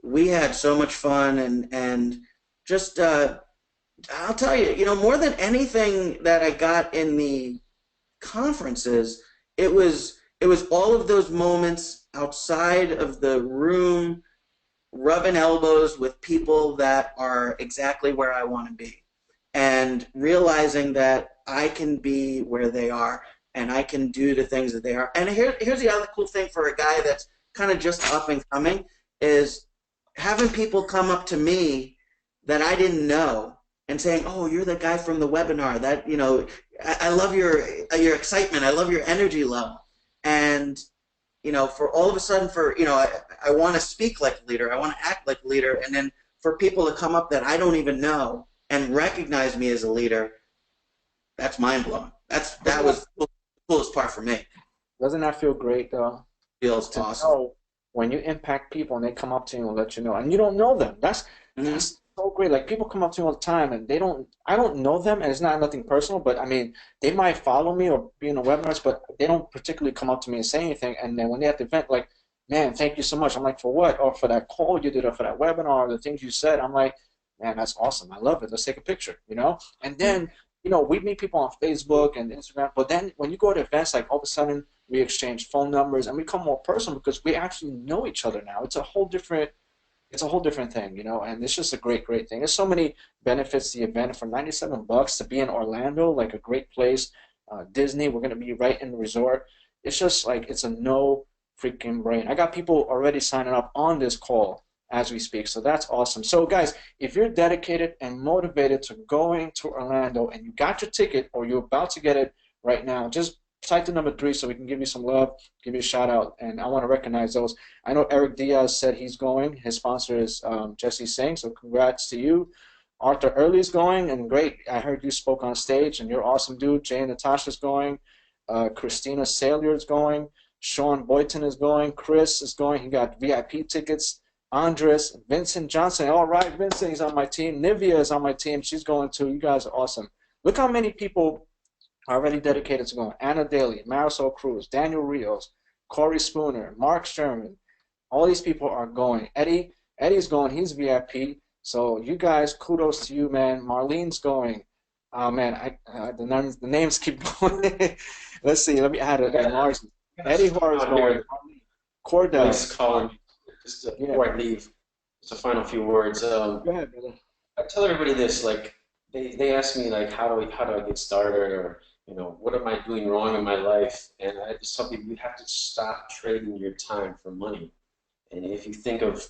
we had so much fun, and just, I'll tell you, more than anything that I got in the conferences, it was all of those moments outside of the room, rubbing elbows with people that are exactly where I want to be, and realizing that I can be where they are, and I can do the things that they are. And here's the other cool thing for a guy that's kind of just up and coming, is having people come up to me that I didn't know and saying, oh, you're the guy from the webinar. That, I love your excitement. I love your energy level. And, for all of a sudden, I want to speak like a leader. I want to act like a leader. And then for people to come up that I don't even know and recognize me as a leader, that's mind-blowing. That was the coolest part for me. Doesn't that feel great, though? Feels To awesome. know when you impact people and they come up to you and let you know, and you don't know them. That's so great. Like, people come up to me all the time, and I don't know them, and it's not nothing personal, but they might follow me or be in the webinars, but they don't particularly come up to me and say anything. And then when they're at the event, like, man, thank you so much. I'm like, for what? Or for that call you did, or for that webinar, or the things you said. I'm like, man, that's awesome. I love it. Let's take a picture, And then we meet people on Facebook and Instagram, but then when you go to events, like all of a sudden we exchange phone numbers and we become more personal because we actually know each other now. It's a whole different thing, and it's just a great, great thing. There's so many benefits to the event. For $97 to be in Orlando, like a great place, Disney, we're gonna be right in the resort. It's just like it's a no freaking brain. I got people already signing up on this call as we speak, so that's awesome. So guys, if you're dedicated and motivated to going to Orlando and you got your ticket or you're about to get it right now, just type the number 3 so we can give you some love, give you a shout out, and I want to recognize those. I know Eric Diaz said he's going. His sponsor is Jesse Singh, so congrats to you. Arthur Early is going, and great. I heard you spoke on stage, and you're awesome, dude. Jay and Natasha's going. Christina Salier is going. Sean Boyton is going. Chris is going. He got VIP tickets. Andres, Vincent Johnson. All right, Vincent is on my team. Nivea is on my team. She's going too. You guys are awesome. Look how many people are already dedicated to going. Anna Daly, Marisol Cruz, Daniel Rios, Corey Spooner, Mark Sherman. All these people are going. Eddie's going. He's VIP. So you guys, kudos to you, man. Marlene's going. Oh man, the names keep going. Let's see. Let me add it. Mars. Eddie Hoare is going. Cordell. Please call me. Just before I leave, just a final few words. Go ahead, brother. I tell everybody this, like they ask me like how do I get started, or what am I doing wrong in my life? And I just tell people you have to stop trading your time for money. And if you think of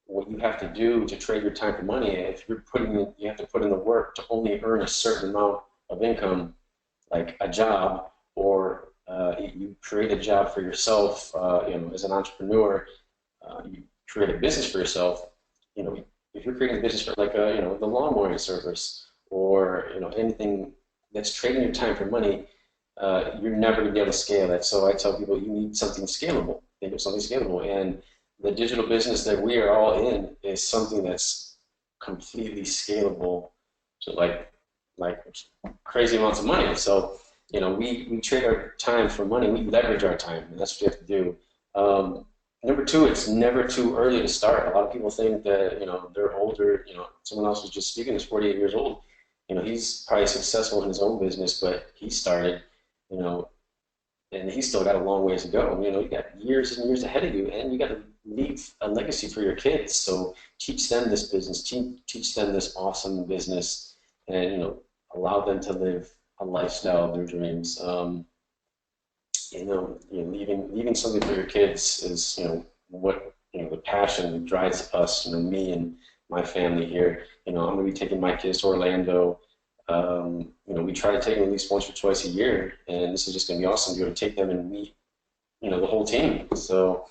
what you have to do to trade your time for money, if you have to put in the work to only earn a certain amount of income, like a job, or you create a job for yourself, as an entrepreneur, you create a business for yourself. If you're creating a business for like the lawn mowing service, or anything that's trading your time for money, you're never going to be able to scale that. So I tell people you need something scalable. Think of something scalable, and the digital business that we are all in is something that's completely scalable to like crazy amounts of money. So we trade our time for money. We leverage our time, and that's what you have to do. Number 2, it's never too early to start. A lot of people think that they're older. Someone else was just speaking is 48 years old. He's probably successful in his own business, but he started, and he's still got a long ways to go. You got years and years ahead of you, and you got to leave a legacy for your kids. So teach them this business, teach them this awesome business, and allow them to live a lifestyle of their dreams. Leaving something for your kids is what the passion that drives us. Me and my family here. I'm going to be taking my kids to Orlando. We try to take them at least once or twice a year, and this is just going to be awesome to be able to take them and meet the whole team. So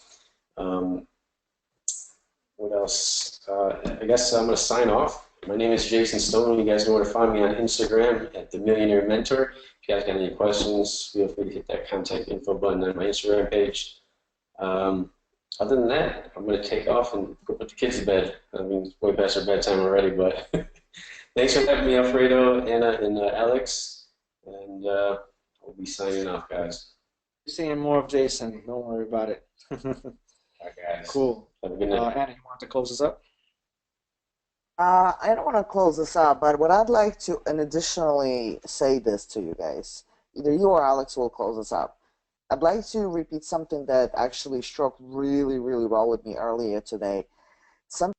what else? I guess I'm going to sign off. My name is Jason Stone. You guys know where to find me on Instagram at The Millionaire Mentor. If you guys got any questions, feel free to hit that contact info button on my Instagram page. Other than that, I'm going to take off and go put the kids to bed. I mean, it's way past their bedtime already, but thanks for having me, Alfredo, Anna, and Alex. And we'll be signing off, guys. You're seeing more of Jason. Don't worry about it. All right, guys. Cool. Have a good night. Anna, you want to close this up? I don't want to close this out, but what I'd like to additionally say this to you guys. Either you or Alex will close this up. I'd like to repeat something that actually struck really, really well with me earlier today. Some